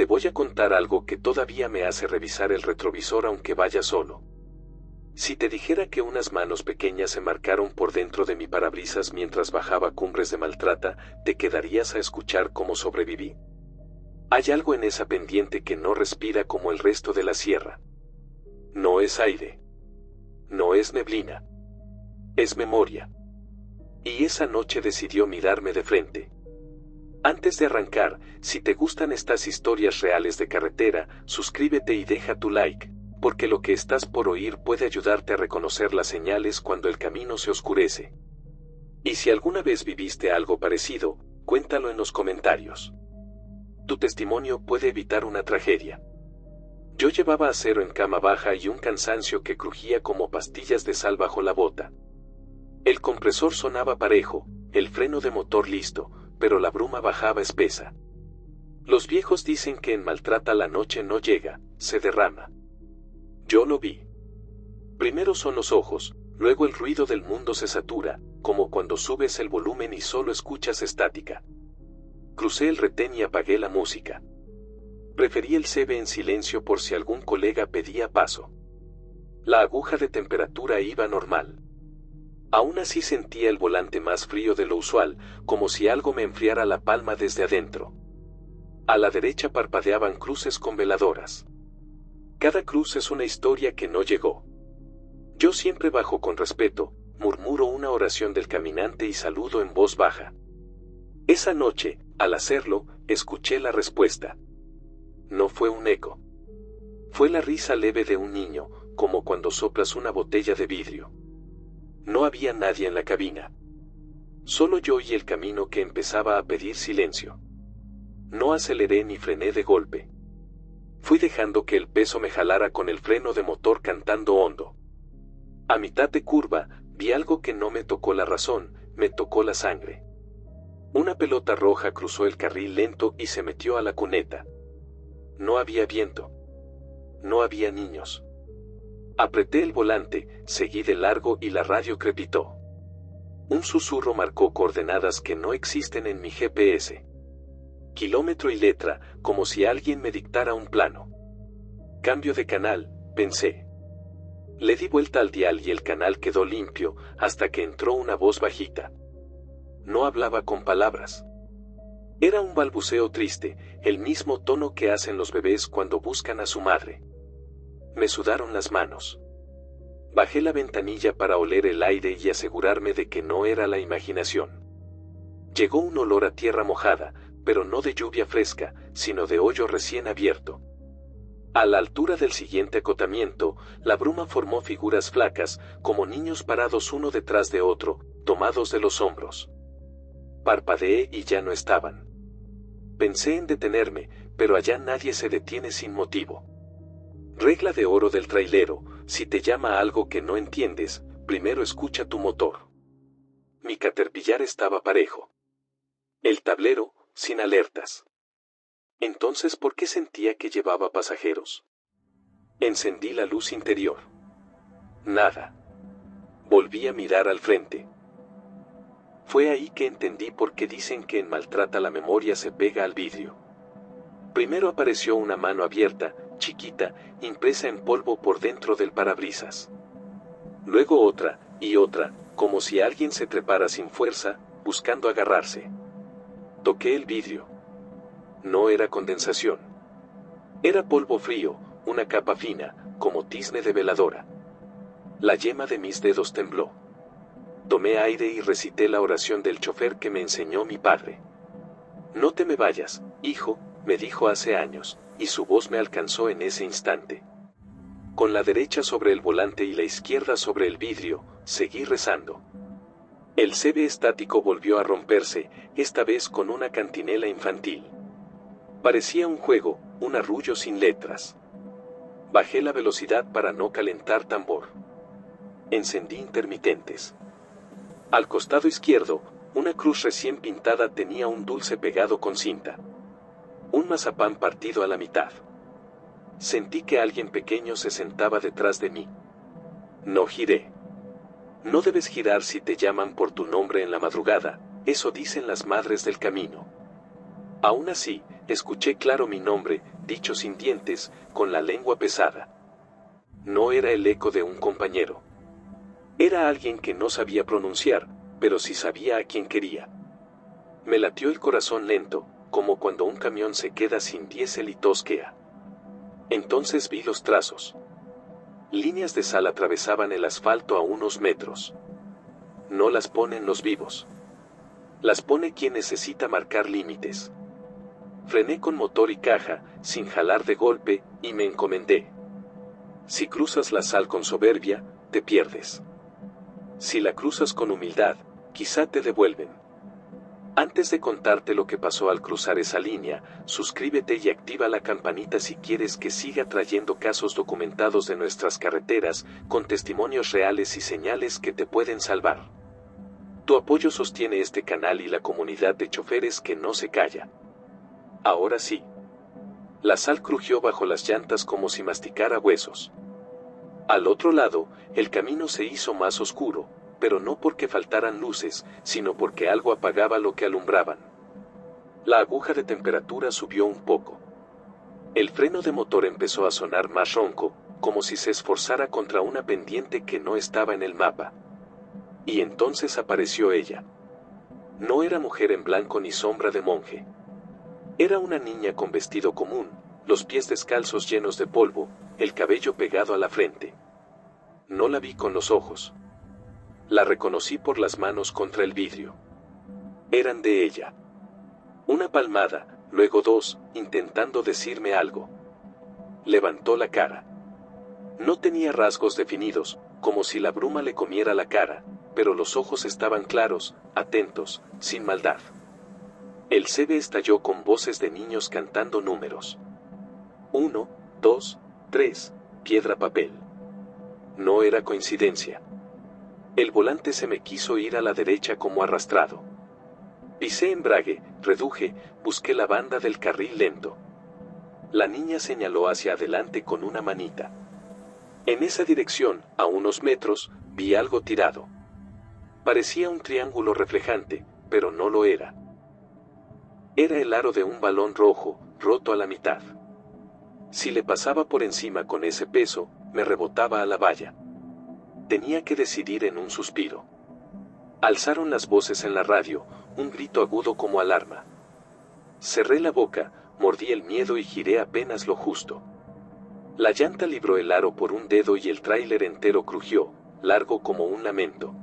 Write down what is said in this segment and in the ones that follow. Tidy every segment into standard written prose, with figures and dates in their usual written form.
Te voy a contar algo que todavía me hace revisar el retrovisor aunque vaya solo. Si te dijera que unas manos pequeñas se marcaron por dentro de mi parabrisas mientras bajaba Cumbres de Maltrata, ¿te quedarías a escuchar cómo sobreviví? Hay algo en esa pendiente que no respira como el resto de la sierra. No es aire. No es neblina. Es memoria. Y esa noche decidió mirarme de frente. Antes de arrancar, si te gustan estas historias reales de carretera, suscríbete y deja tu like, porque lo que estás por oír puede ayudarte a reconocer las señales cuando el camino se oscurece. Y si alguna vez viviste algo parecido, cuéntalo en los comentarios. Tu testimonio puede evitar una tragedia. Yo llevaba acero en cama baja y un cansancio que crujía como pastillas de sal bajo la bota. El compresor sonaba parejo, el freno de motor listo, pero la bruma bajaba espesa. Los viejos dicen que en Maltrata la noche no llega, se derrama. Yo lo vi. Primero son los ojos, luego el ruido del mundo se satura, como cuando subes el volumen y solo escuchas estática. Crucé el retén y apagué la música. Preferí el CB en silencio por si algún colega pedía paso. La aguja de temperatura iba normal. Aún así sentía el volante más frío de lo usual, como si algo me enfriara la palma desde adentro. A la derecha parpadeaban cruces con veladoras. Cada cruz es una historia que no llegó. Yo siempre bajo con respeto, murmuro una oración del caminante y saludo en voz baja. Esa noche, al hacerlo, escuché la respuesta. No fue un eco. Fue la risa leve de un niño, como cuando soplas una botella de vidrio. No había nadie en la cabina. Solo yo y el camino que empezaba a pedir silencio. No aceleré ni frené de golpe. Fui dejando que el peso me jalara con el freno de motor cantando hondo. A mitad de curva, vi algo que no me tocó la razón, me tocó la sangre. Una pelota roja cruzó el carril lento y se metió a la cuneta. No había viento. No había niños. Apreté el volante, seguí de largo y la radio crepitó. Un susurro marcó coordenadas que no existen en mi GPS. Kilómetro y letra, como si alguien me dictara un plano. Cambio de canal, pensé. Le di vuelta al dial y el canal quedó limpio, hasta que entró una voz bajita. No hablaba con palabras. Era un balbuceo triste, el mismo tono que hacen los bebés cuando buscan a su madre. Me sudaron las manos. Bajé la ventanilla para oler el aire y asegurarme de que no era la imaginación. Llegó un olor a tierra mojada, pero no de lluvia fresca, sino de hoyo recién abierto. A la altura del siguiente acotamiento, la bruma formó figuras flacas, como niños parados uno detrás de otro, tomados de los hombros. Parpadeé y ya no estaban. Pensé en detenerme, pero allá nadie se detiene sin motivo. Regla de oro del trailero: si te llama algo que no entiendes, primero escucha tu motor. Mi Caterpillar estaba parejo. El tablero, sin alertas. Entonces, ¿por qué sentía que llevaba pasajeros? Encendí la luz interior. Nada. Volví a mirar al frente. Fue ahí que entendí por qué dicen que en Maltrata la memoria se pega al vidrio. Primero apareció una mano abierta, chiquita, impresa en polvo por dentro del parabrisas. Luego otra, y otra, como si alguien se trepara sin fuerza, buscando agarrarse. Toqué el vidrio. No era condensación. Era polvo frío, una capa fina, como tizne de veladora. La yema de mis dedos tembló. Tomé aire y recité la oración del chofer que me enseñó mi padre. No te me vayas, hijo, me dijo hace años, y su voz me alcanzó en ese instante. Con la derecha sobre el volante y la izquierda sobre el vidrio, seguí rezando. El CB estático volvió a romperse, esta vez con una cantinela infantil. Parecía un juego, un arrullo sin letras. Bajé la velocidad para no calentar tambor. Encendí intermitentes. Al costado izquierdo, una cruz recién pintada tenía un dulce pegado con cinta. Un mazapán partido a la mitad. Sentí que alguien pequeño se sentaba detrás de mí. No giré. No debes girar si te llaman por tu nombre en la madrugada, eso dicen las madres del camino. Aún así, escuché claro mi nombre, dicho sin dientes, con la lengua pesada. No era el eco de un compañero. Era alguien que no sabía pronunciar, pero sí sabía a quién quería. Me latió el corazón lento, como cuando un camión se queda sin diésel y tosquea. Entonces vi los trazos. Líneas de sal atravesaban el asfalto a unos metros. No las ponen los vivos. Las pone quien necesita marcar límites. Frené con motor y caja, sin jalar de golpe, y me encomendé. Si cruzas la sal con soberbia, te pierdes. Si la cruzas con humildad, quizá te devuelven. Antes de contarte lo que pasó al cruzar esa línea, suscríbete y activa la campanita si quieres que siga trayendo casos documentados de nuestras carreteras, con testimonios reales y señales que te pueden salvar. Tu apoyo sostiene este canal y la comunidad de choferes que no se calla. Ahora sí. La sal crujió bajo las llantas como si masticara huesos. Al otro lado, el camino se hizo más oscuro, pero no porque faltaran luces, sino porque algo apagaba lo que alumbraban. La aguja de temperatura subió un poco. El freno de motor empezó a sonar más ronco, como si se esforzara contra una pendiente que no estaba en el mapa. Y entonces apareció ella. No era mujer en blanco ni sombra de monje. Era una niña con vestido común, los pies descalzos llenos de polvo, el cabello pegado a la frente. No la vi con los ojos. La reconocí por las manos contra el vidrio. Eran de ella. Una palmada, luego dos, intentando decirme algo. Levantó la cara. No tenía rasgos definidos, como si la bruma le comiera la cara, pero los ojos estaban claros, atentos, sin maldad. El CB estalló con voces de niños cantando números. 1, 2, 3, piedra papel. No era coincidencia. El volante se me quiso ir a la derecha como arrastrado. Pisé embrague, reduje, busqué la banda del carril lento. La niña señaló hacia adelante con una manita. En esa dirección, a unos metros, vi algo tirado. Parecía un triángulo reflejante, pero no lo era. Era el aro de un balón rojo, roto a la mitad. Si le pasaba por encima con ese peso, me rebotaba a la valla. Tenía que decidir en un suspiro. Alzaron las voces en la radio, un grito agudo como alarma. Cerré la boca, mordí el miedo y giré apenas lo justo. La llanta libró el aro por un dedo y el tráiler entero crujió, largo como un lamento.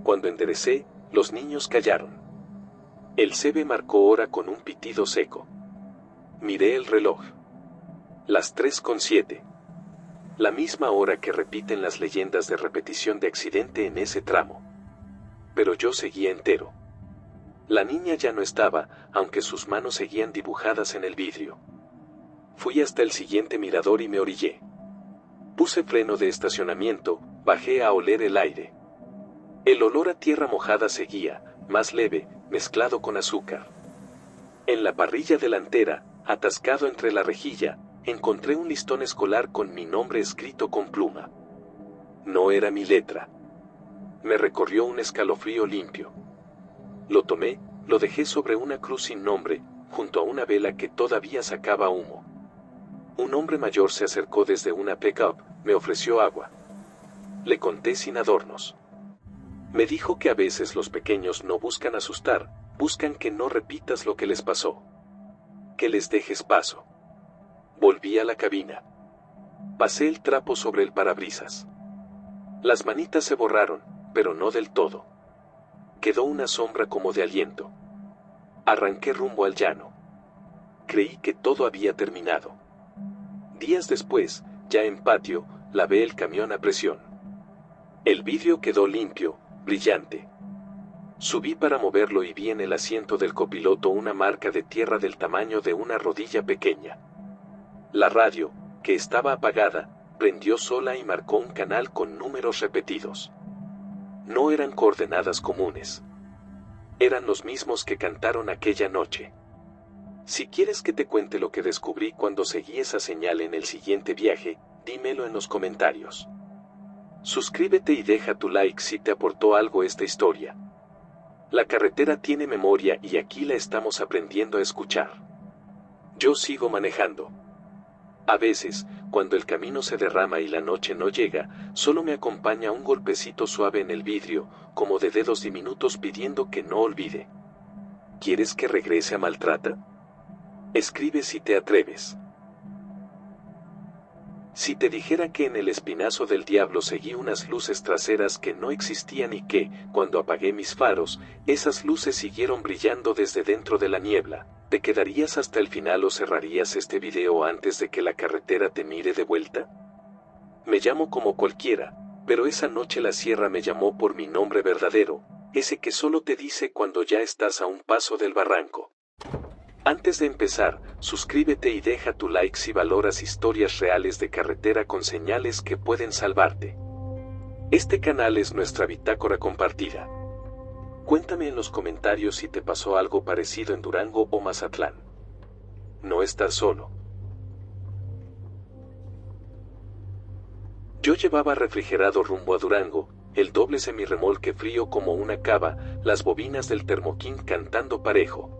Cuando enderecé, los niños callaron. El CB marcó hora con un pitido seco. Miré el reloj. Las 3:07. La misma hora que repiten las leyendas de repetición de accidente en ese tramo. Pero yo seguía entero. La niña ya no estaba, aunque sus manos seguían dibujadas en el vidrio. Fui hasta el siguiente mirador y me orillé. Puse freno de estacionamiento, bajé a oler el aire. El olor a tierra mojada seguía, más leve, mezclado con azúcar. En la parrilla delantera, atascado entre la rejilla, encontré un listón escolar con mi nombre escrito con pluma. No era mi letra. Me recorrió un escalofrío limpio. Lo tomé, lo dejé sobre una cruz sin nombre, junto a una vela que todavía sacaba humo. Un hombre mayor se acercó desde una pick-up, me ofreció agua. Le conté sin adornos. Me dijo que a veces los pequeños no buscan asustar, buscan que no repitas lo que les pasó. Que les dejes paso. Volví a la cabina. Pasé el trapo sobre el parabrisas. Las manitas se borraron, pero no del todo. Quedó una sombra como de aliento. Arranqué rumbo al llano. Creí que todo había terminado. Días después, ya en patio, lavé el camión a presión. El vidrio quedó limpio, brillante. Subí para moverlo y vi en el asiento del copiloto una marca de tierra del tamaño de una rodilla pequeña. La radio, que estaba apagada, prendió sola y marcó un canal con números repetidos. No eran coordenadas comunes. Eran los mismos que cantaron aquella noche. Si quieres que te cuente lo que descubrí cuando seguí esa señal en el siguiente viaje, dímelo en los comentarios. Suscríbete y deja tu like si te aportó algo esta historia. La carretera tiene memoria y aquí la estamos aprendiendo a escuchar. Yo sigo manejando. A veces, cuando el camino se derrama y la noche no llega, solo me acompaña un golpecito suave en el vidrio, como de dedos diminutos pidiendo que no olvide. ¿Quieres que regrese a Maltrata? Escribe si te atreves. Si te dijera que en el Espinazo del Diablo seguí unas luces traseras que no existían y que, cuando apagué mis faros, esas luces siguieron brillando desde dentro de la niebla, ¿te quedarías hasta el final o cerrarías este video antes de que la carretera te mire de vuelta? Me llamo como cualquiera, pero esa noche la sierra me llamó por mi nombre verdadero, ese que solo te dice cuando ya estás a un paso del barranco. Antes de empezar, suscríbete y deja tu like si valoras historias reales de carretera con señales que pueden salvarte. Este canal es nuestra bitácora compartida. Cuéntame en los comentarios si te pasó algo parecido en Durango o Mazatlán. No estás solo. Yo llevaba refrigerado rumbo a Durango, el doble semirremolque frío como una cava, las bobinas del Thermo-King cantando parejo.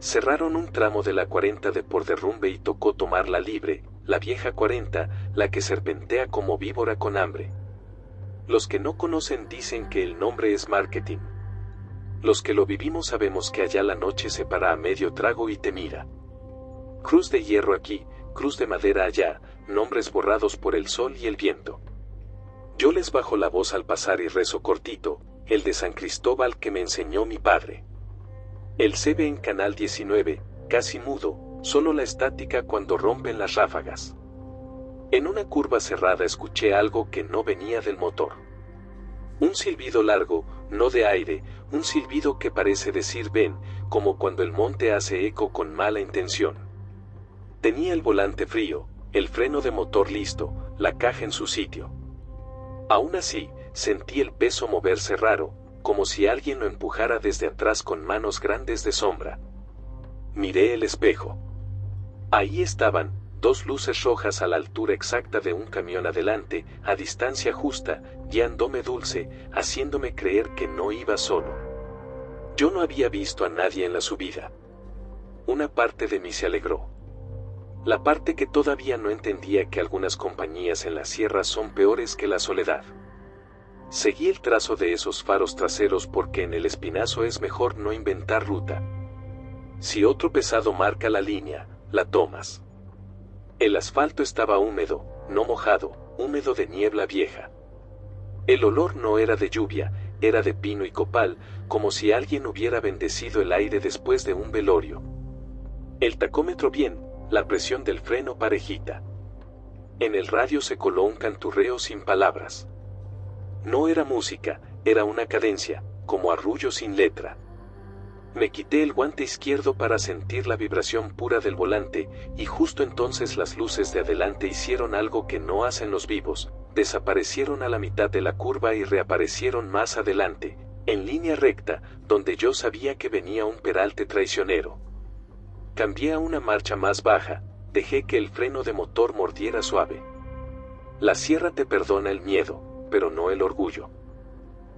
Cerraron un tramo de la 40 de por derrumbe y tocó tomar la libre, la vieja 40, la que serpentea como víbora con hambre. Los que no conocen dicen que el nombre es marketing. Los que lo vivimos sabemos que allá la noche se para a medio trago y te mira. Cruz de hierro aquí, cruz de madera allá, nombres borrados por el sol y el viento. Yo les bajo la voz al pasar y rezo cortito, el de San Cristóbal que me enseñó mi padre. El CB en Canal 19, casi mudo, solo la estática cuando rompen las ráfagas. En una curva cerrada escuché algo que no venía del motor. Un silbido largo, no de aire, un silbido que parece decir ven, como cuando el monte hace eco con mala intención. Tenía el volante frío, el freno de motor listo, la caja en su sitio. Aún así, sentí el peso moverse raro, como si alguien lo empujara desde atrás con manos grandes de sombra. Miré el espejo. Ahí estaban, dos luces rojas a la altura exacta de un camión adelante, a distancia justa, guiándome dulce, haciéndome creer que no iba solo. Yo no había visto a nadie en la subida. Una parte de mí se alegró. La parte que todavía no entendía que algunas compañías en la sierra son peores que la soledad. Seguí el trazo de esos faros traseros porque en el Espinazo es mejor no inventar ruta. Si otro pesado marca la línea, la tomas. El asfalto estaba húmedo, no mojado, húmedo de niebla vieja. El olor no era de lluvia, era de pino y copal, como si alguien hubiera bendecido el aire después de un velorio. El tacómetro bien, la presión del freno parejita. En el radio se coló un canturreo sin palabras. No era música, era una cadencia, como arrullo sin letra. Me quité el guante izquierdo para sentir la vibración pura del volante, y justo entonces las luces de adelante hicieron algo que no hacen los vivos, desaparecieron a la mitad de la curva y reaparecieron más adelante, en línea recta, donde yo sabía que venía un peralte traicionero. Cambié a una marcha más baja, dejé que el freno de motor mordiera suave. La sierra te perdona el miedo, pero no el orgullo.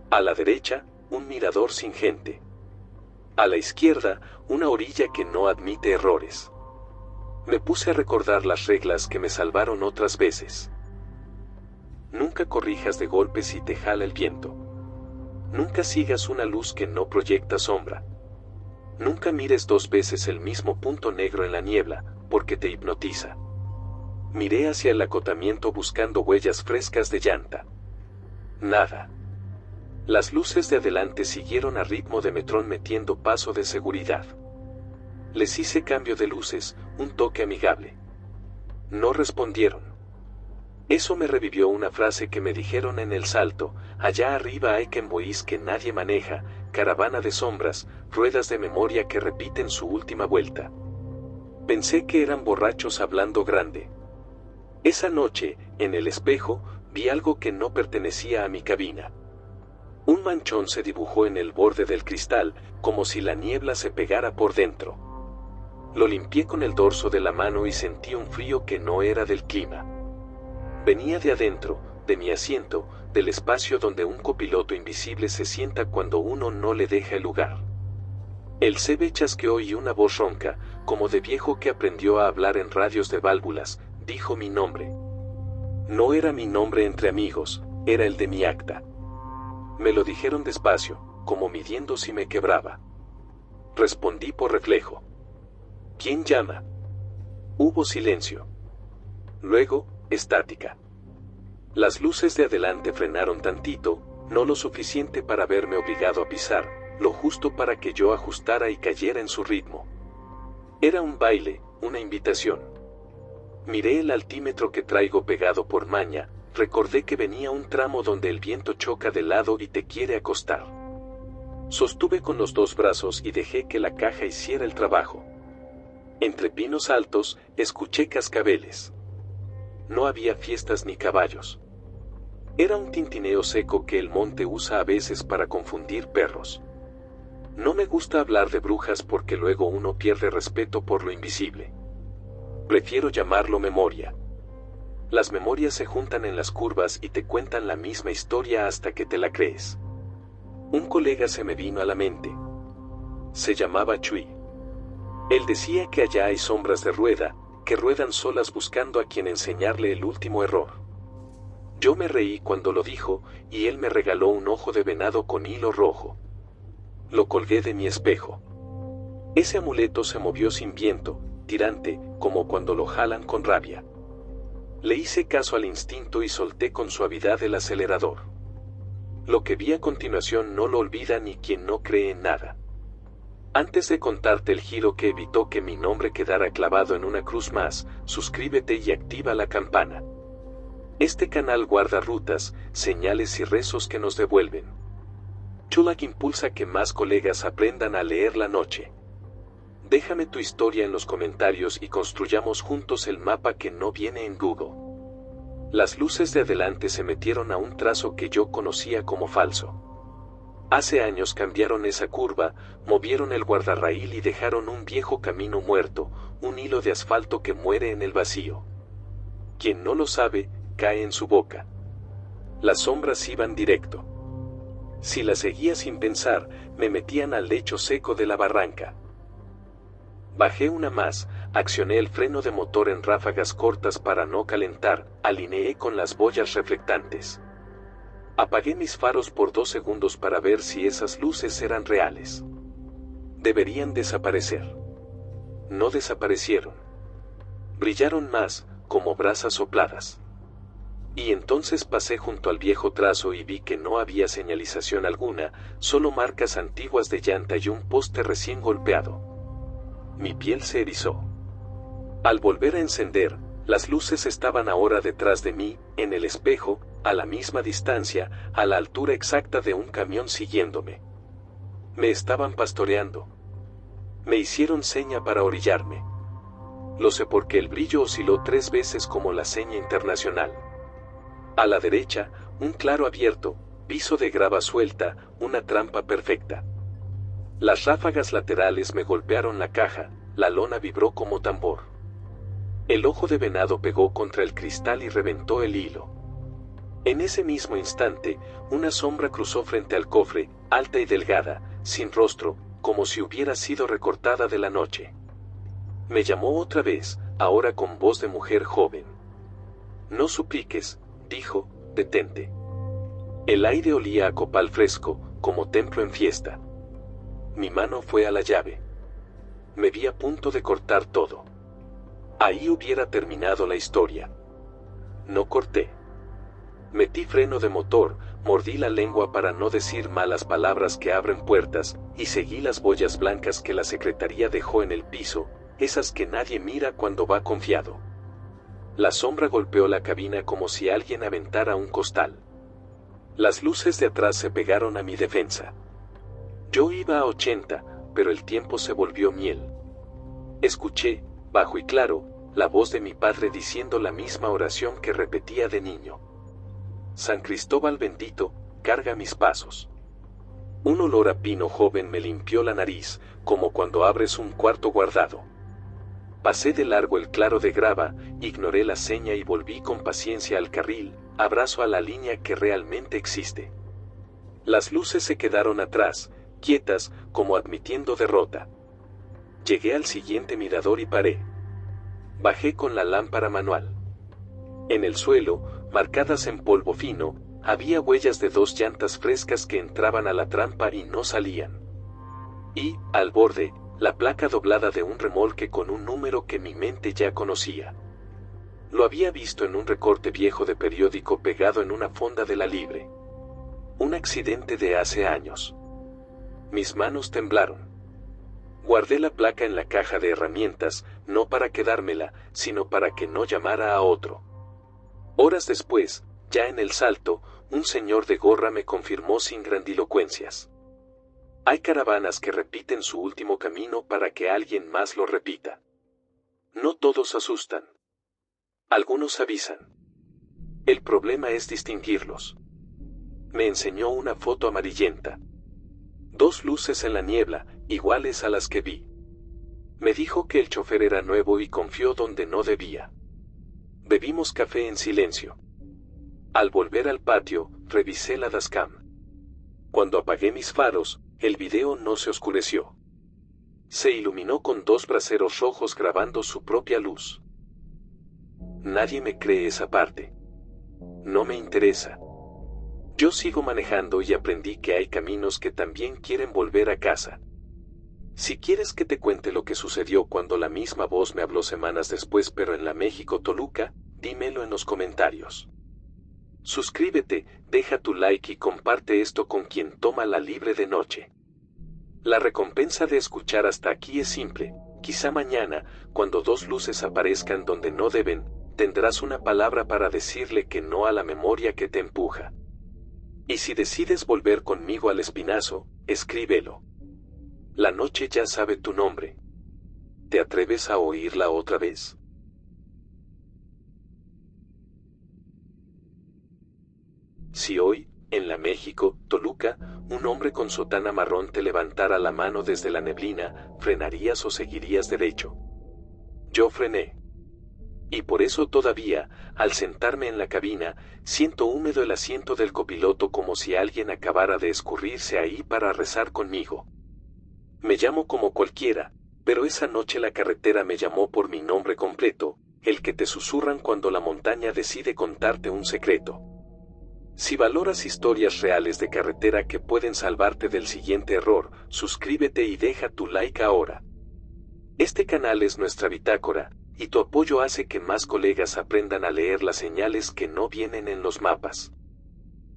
A la derecha, un mirador sin gente. A la izquierda, una orilla que no admite errores. Me puse a recordar las reglas que me salvaron otras veces. Nunca corrijas de golpe si te jala el viento. Nunca sigas una luz que no proyecta sombra. Nunca mires dos veces el mismo punto negro en la niebla, porque te hipnotiza. Miré hacia el acotamiento buscando huellas frescas de llanta. Nada. Las luces de adelante siguieron a ritmo de metrón metiendo paso de seguridad. Les hice cambio de luces, un toque amigable. No respondieron. Eso me revivió una frase que me dijeron en el Salto: allá arriba hay convoys que nadie maneja, caravana de sombras, ruedas de memoria que repiten su última vuelta. Pensé que eran borrachos hablando grande. Esa noche, en el espejo, vi algo que no pertenecía a mi cabina. Un manchón se dibujó en el borde del cristal, como si la niebla se pegara por dentro. Lo limpié con el dorso de la mano y sentí un frío que no era del clima. Venía de adentro, de mi asiento, del espacio donde un copiloto invisible se sienta cuando uno no le deja el lugar. El CB chasqueó y una voz ronca, como de viejo que aprendió a hablar en radios de válvulas, dijo mi nombre. No era mi nombre entre amigos, era el de mi acta. Me lo dijeron despacio, como midiendo si me quebraba. Respondí por reflejo. ¿Quién llama? Hubo silencio. Luego, estática. Las luces de adelante frenaron tantito, no lo suficiente para verme obligado a pisar, lo justo para que yo ajustara y cayera en su ritmo. Era un baile, una invitación. Miré el altímetro que traigo pegado por maña, recordé que venía un tramo donde el viento choca de lado y te quiere acostar. Sostuve con los dos brazos y dejé que la caja hiciera el trabajo. Entre pinos altos, escuché cascabeles. No había fiestas ni caballos. Era un tintineo seco que el monte usa a veces para confundir perros. No me gusta hablar de brujas porque luego uno pierde respeto por lo invisible. Prefiero llamarlo memoria. Las memorias se juntan en las curvas y te cuentan la misma historia hasta que te la crees. Un colega se me vino a la mente. Se llamaba Chui. Él decía que allá hay sombras de rueda, que ruedan solas buscando a quien enseñarle el último error. Yo me reí cuando lo dijo, y él me regaló un ojo de venado con hilo rojo. Lo colgué de mi espejo. Ese amuleto se movió sin viento, tirante, como cuando lo jalan con rabia. Le hice caso al instinto y solté con suavidad el acelerador. Lo que vi a continuación no lo olvida ni quien no cree en nada. Antes de contarte el giro que evitó que mi nombre quedara clavado en una cruz más, suscríbete y activa la campana. Este canal guarda rutas, señales y rezos que nos devuelven. Chulak impulsa que más colegas aprendan a leer la noche. Déjame tu historia en los comentarios y construyamos juntos el mapa que no viene en Google. Las luces de adelante se metieron a un trazo que yo conocía como falso. Hace años cambiaron esa curva, movieron el guardarraíl y dejaron un viejo camino muerto, un hilo de asfalto que muere en el vacío. Quien no lo sabe, cae en su boca. Las sombras iban directo. Si las seguía sin pensar, me metían al lecho seco de la barranca. Bajé una más, accioné el freno de motor en ráfagas cortas para no calentar, alineé con las boyas reflectantes. Apagué mis faros por 2 segundos para ver si esas luces eran reales. Deberían desaparecer. No desaparecieron. Brillaron más, como brasas sopladas. Y entonces pasé junto al viejo trazo y vi que no había señalización alguna, solo marcas antiguas de llanta y un poste recién golpeado. Mi piel se erizó. Al volver a encender, las luces estaban ahora detrás de mí, en el espejo, a la misma distancia, a la altura exacta de un camión siguiéndome. Me estaban pastoreando. Me hicieron seña para orillarme. Lo sé porque el brillo osciló 3 veces como la seña internacional. A la derecha, un claro abierto, piso de grava suelta, una trampa perfecta. Las ráfagas laterales me golpearon la caja, la lona vibró como tambor. El ojo de venado pegó contra el cristal y reventó el hilo. En ese mismo instante, una sombra cruzó frente al cofre, alta y delgada, sin rostro, como si hubiera sido recortada de la noche. Me llamó otra vez, ahora con voz de mujer joven. No supliques, dijo, detente. El aire olía a copal fresco, como templo en fiesta. Mi mano fue a la llave. Me vi a punto de cortar todo. Ahí hubiera terminado la historia. No corté. Metí freno de motor, mordí la lengua para no decir malas palabras que abren puertas, y seguí las boyas blancas que la secretaría dejó en el piso, esas que nadie mira cuando va confiado. La sombra golpeó la cabina como si alguien aventara un costal. Las luces de atrás se pegaron a mi defensa. Yo iba a 80, pero el tiempo se volvió miel. Escuché, bajo y claro, la voz de mi padre diciendo la misma oración que repetía de niño. San Cristóbal bendito, carga mis pasos. Un olor a pino joven me limpió la nariz, como cuando abres un cuarto guardado. Pasé de largo el claro de grava, ignoré la seña y volví con paciencia al carril, abrazo a la línea que realmente existe. Las luces se quedaron atrás, quietas, como admitiendo derrota. Llegué al siguiente mirador y paré. Bajé con la lámpara manual. En el suelo, marcadas en polvo fino, había huellas de 2 llantas frescas que entraban a la trampa y no salían. Y, al borde, la placa doblada de un remolque con un número que mi mente ya conocía. Lo había visto en un recorte viejo de periódico pegado en una fonda de la Libre. Un accidente de hace años. Mis manos temblaron. Guardé la placa en la caja de herramientas, no para quedármela, sino para que no llamara a otro. Horas después, ya en el Salto, un señor de gorra me confirmó sin grandilocuencias. Hay caravanas que repiten su último camino para que alguien más lo repita. No todos asustan. Algunos avisan. El problema es distinguirlos. Me enseñó una foto amarillenta. 2 luces en la niebla, iguales a las que vi. Me dijo que el chofer era nuevo y confió donde no debía. Bebimos café en silencio. Al volver al patio, revisé la dashcam. Cuando apagué mis faros, el video no se oscureció. Se iluminó con 2 braseros rojos grabando su propia luz. Nadie me cree esa parte. No me interesa. Yo sigo manejando y aprendí que hay caminos que también quieren volver a casa. Si quieres que te cuente lo que sucedió cuando la misma voz me habló semanas después pero en la México Toluca, dímelo en los comentarios. Suscríbete, deja tu like y comparte esto con quien toma la Libre de noche. La recompensa de escuchar hasta aquí es simple. Quizá mañana, cuando 2 luces aparezcan donde no deben, tendrás una palabra para decirle que no a la memoria que te empuja. Y si decides volver conmigo al espinazo, escríbelo. La noche ya sabe tu nombre. ¿Te atreves a oírla otra vez? Si hoy, en la México, Toluca, un hombre con sotana marrón te levantara la mano desde la neblina, ¿frenarías o seguirías derecho? Yo frené. Y por eso todavía, al sentarme en la cabina, siento húmedo el asiento del copiloto como si alguien acabara de escurrirse ahí para rezar conmigo. Me llamo como cualquiera, pero esa noche la carretera me llamó por mi nombre completo, el que te susurran cuando la montaña decide contarte un secreto. Si valoras historias reales de carretera que pueden salvarte del siguiente error, suscríbete y deja tu like ahora. Este canal es nuestra bitácora, y tu apoyo hace que más colegas aprendan a leer las señales que no vienen en los mapas.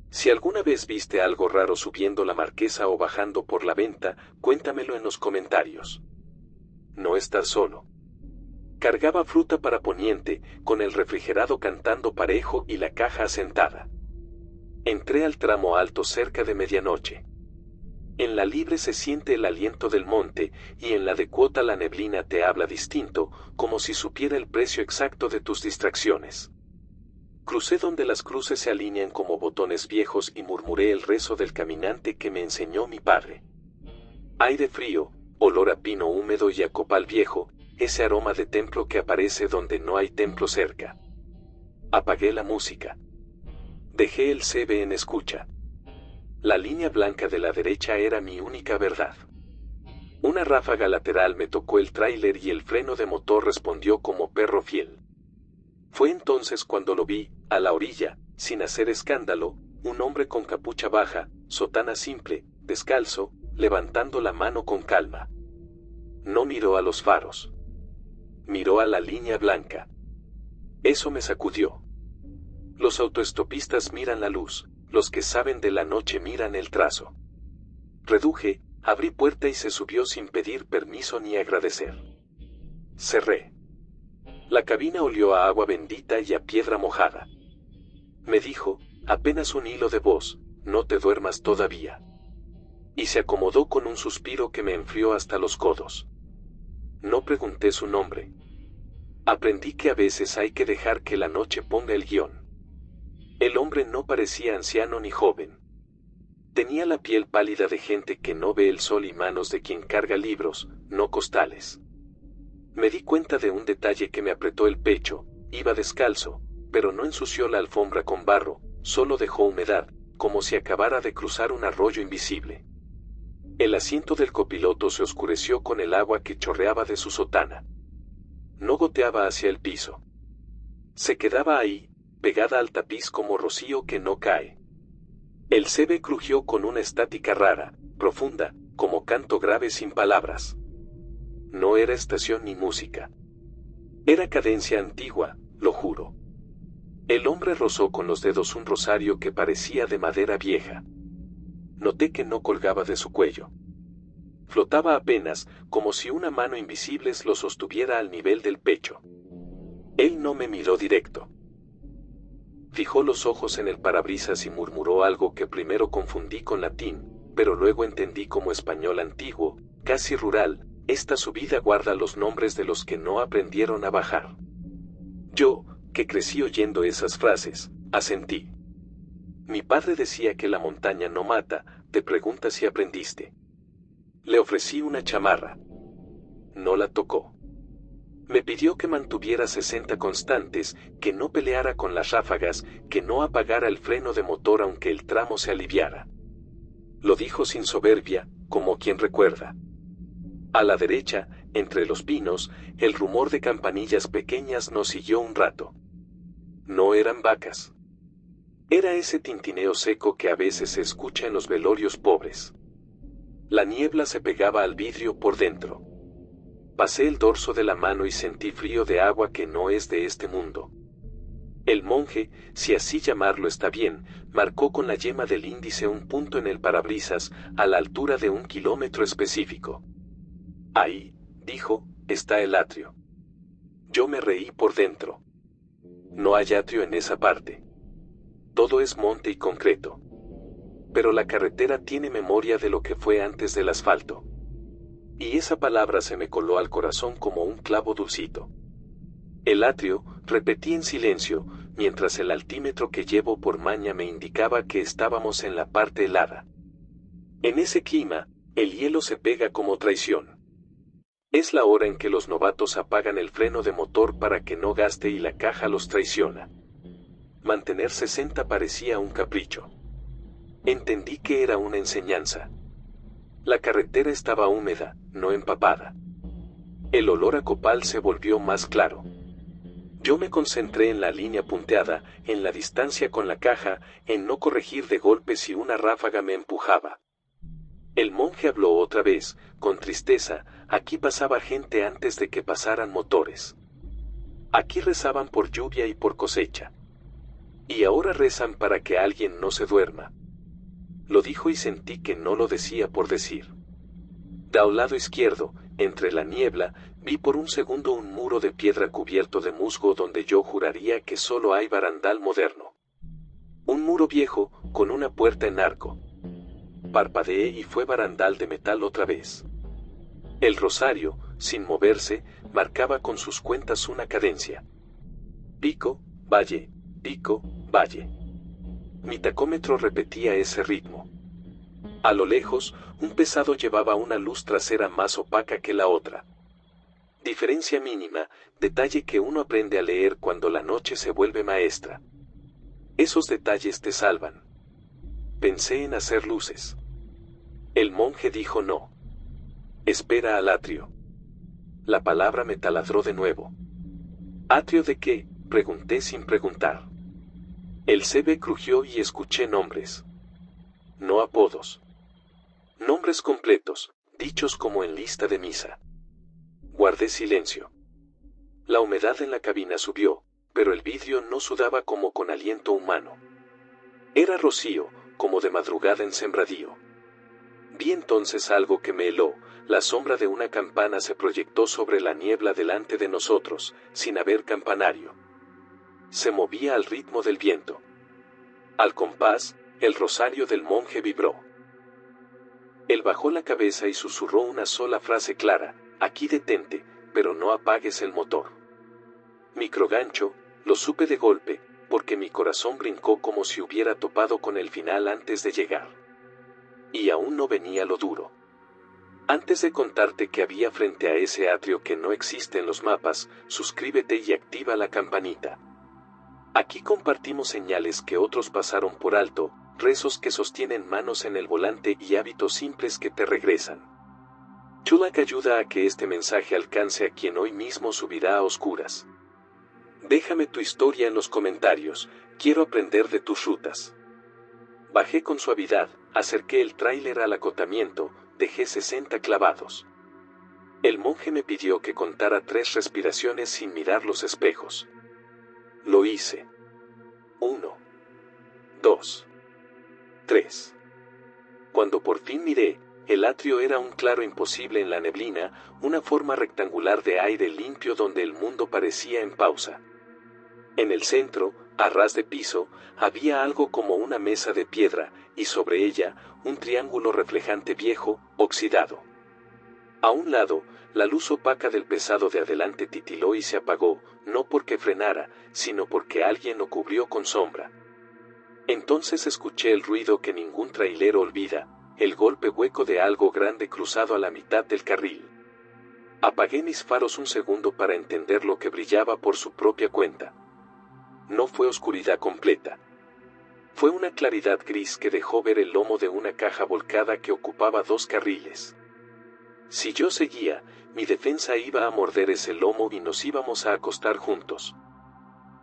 Si alguna vez viste algo raro subiendo la Marquesa o bajando por la Venta, cuéntamelo en los comentarios. No estás solo. Cargaba fruta para Poniente, con el refrigerado cantando parejo y la caja asentada. Entré al tramo alto cerca de medianoche. En la Libre se siente el aliento del monte, y en la de cuota la neblina te habla distinto, como si supiera el precio exacto de tus distracciones. Crucé donde las cruces se alinean como botones viejos y murmuré el rezo del caminante que me enseñó mi padre. Aire frío, olor a pino húmedo y a copal viejo, ese aroma de templo que aparece donde no hay templo cerca. Apagué la música. Dejé el CB en escucha. La línea blanca de la derecha era mi única verdad. Una ráfaga lateral me tocó el tráiler y el freno de motor respondió como perro fiel. Fue entonces cuando lo vi, a la orilla, sin hacer escándalo, un hombre con capucha baja, sotana simple, descalzo, levantando la mano con calma. No miró a los faros. Miró a la línea blanca. Eso me sacudió. Los autoestopistas miran la luz, los que saben de la noche miran el trazo. Reduje, abrí puerta y se subió sin pedir permiso ni agradecer. Cerré. La cabina olió a agua bendita y a piedra mojada. Me dijo, apenas un hilo de voz, no te duermas todavía. Y se acomodó con un suspiro que me enfrió hasta los codos. No pregunté su nombre. Aprendí que a veces hay que dejar que la noche ponga el guión. El hombre no parecía anciano ni joven. Tenía la piel pálida de gente que no ve el sol y manos de quien carga libros, no costales. Me di cuenta de un detalle que me apretó el pecho, iba descalzo, pero no ensució la alfombra con barro, solo dejó humedad, como si acabara de cruzar un arroyo invisible. El asiento del copiloto se oscureció con el agua que chorreaba de su sotana. No goteaba hacia el piso. Se quedaba ahí, pegada al tapiz como rocío que no cae. El CB crujió con una estática rara, profunda, como canto grave sin palabras. No era estación ni música. Era cadencia antigua, lo juro. El hombre rozó con los dedos un rosario que parecía de madera vieja. Noté que no colgaba de su cuello. Flotaba apenas, como si una mano invisible lo sostuviera al nivel del pecho. Él no me miró directo. Fijó los ojos en el parabrisas y murmuró algo que primero confundí con latín, pero luego entendí como español antiguo, casi rural. Esta subida guarda los nombres de los que no aprendieron a bajar. Yo, que crecí oyendo esas frases, asentí. Mi padre decía que la montaña no mata, te pregunta si aprendiste. Le ofrecí una chamarra. No la tocó. Me pidió que mantuviera 60 constantes, que no peleara con las ráfagas, que no apagara el freno de motor aunque el tramo se aliviara. Lo dijo sin soberbia, como quien recuerda. A la derecha, entre los pinos, el rumor de campanillas pequeñas nos siguió un rato. No eran vacas. Era ese tintineo seco que a veces se escucha en los velorios pobres. La niebla se pegaba al vidrio por dentro. Pasé el dorso de la mano y sentí frío de agua que no es de este mundo. El monje, si así llamarlo está bien, marcó con la yema del índice un punto en el parabrisas, a la altura de 1 kilómetro específico. Ahí, dijo, está el atrio. Yo me reí por dentro. No hay atrio en esa parte. Todo es monte y concreto. Pero la carretera tiene memoria de lo que fue antes del asfalto. Y esa palabra se me coló al corazón como un clavo dulcito. El atrio, repetí en silencio, mientras el altímetro que llevo por maña me indicaba que estábamos en la parte helada. En ese clima, el hielo se pega como traición. Es la hora en que los novatos apagan el freno de motor para que no gaste y la caja los traiciona. Mantener 60 parecía un capricho. Entendí que era una enseñanza. La carretera estaba húmeda, no empapada. El olor a copal se volvió más claro. Yo me concentré en la línea punteada, en la distancia con la caja, en no corregir de golpe si una ráfaga me empujaba. El monje habló otra vez, con tristeza. Aquí pasaba gente antes de que pasaran motores. Aquí rezaban por lluvia y por cosecha. Y ahora rezan para que alguien no se duerma. Lo dijo y sentí que no lo decía por decir. Al lado izquierdo, entre la niebla, vi por un segundo un muro de piedra cubierto de musgo donde yo juraría que solo hay barandal moderno. Un muro viejo, con una puerta en arco. Parpadeé y fue barandal de metal otra vez. El rosario, sin moverse, marcaba con sus cuentas una cadencia. Pico, valle, pico, valle. Mi tacómetro repetía ese ritmo. A lo lejos, un pesado llevaba una luz trasera más opaca que la otra. Diferencia mínima, detalle que uno aprende a leer cuando la noche se vuelve maestra. Esos detalles te salvan. Pensé en hacer luces. El monje dijo no. Espera al atrio. La palabra me taladró de nuevo. ¿Atrio de qué?, pregunté sin preguntar. El CB crujió y escuché nombres. No apodos. Nombres completos, dichos como en lista de misa. Guardé silencio. La humedad en la cabina subió, pero el vidrio no sudaba como con aliento humano. Era rocío, como de madrugada en sembradío. Vi entonces algo que me heló. La sombra de una campana se proyectó sobre la niebla delante de nosotros, sin haber campanario. Se movía al ritmo del viento. Al compás, el rosario del monje vibró. Él bajó la cabeza y susurró una sola frase clara: aquí detente, pero no apagues el motor. Microgancho, lo supe de golpe, porque mi corazón brincó como si hubiera topado con el final antes de llegar. Y aún no venía lo duro. Antes de contarte qué había frente a ese atrio que no existe en los mapas, suscríbete y activa la campanita. Aquí compartimos señales que otros pasaron por alto, rezos que sostienen manos en el volante y hábitos simples que te regresan. Chulak ayuda a que este mensaje alcance a quien hoy mismo subirá a oscuras. Déjame tu historia en los comentarios, quiero aprender de tus rutas. Bajé con suavidad, acerqué el tráiler al acotamiento, dejé 60 clavados. El monje me pidió que contara 3 respiraciones sin mirar los espejos. Lo hice. 1, 2, 3. Cuando por fin miré, el atrio era un claro imposible en la neblina, una forma rectangular de aire limpio donde el mundo parecía en pausa. En el centro, a ras de piso, había algo como una mesa de piedra, y sobre ella, un triángulo reflejante viejo, oxidado. A un lado, la luz opaca del pesado de adelante titiló y se apagó, no porque frenara, sino porque alguien lo cubrió con sombra. Entonces escuché el ruido que ningún trailero olvida, el golpe hueco de algo grande cruzado a la mitad del carril. Apagué mis faros un segundo para entender lo que brillaba por su propia cuenta. No fue oscuridad completa. Fue una claridad gris que dejó ver el lomo de una caja volcada que ocupaba 2 carriles. Si yo seguía, mi defensa iba a morder ese lomo y nos íbamos a acostar juntos.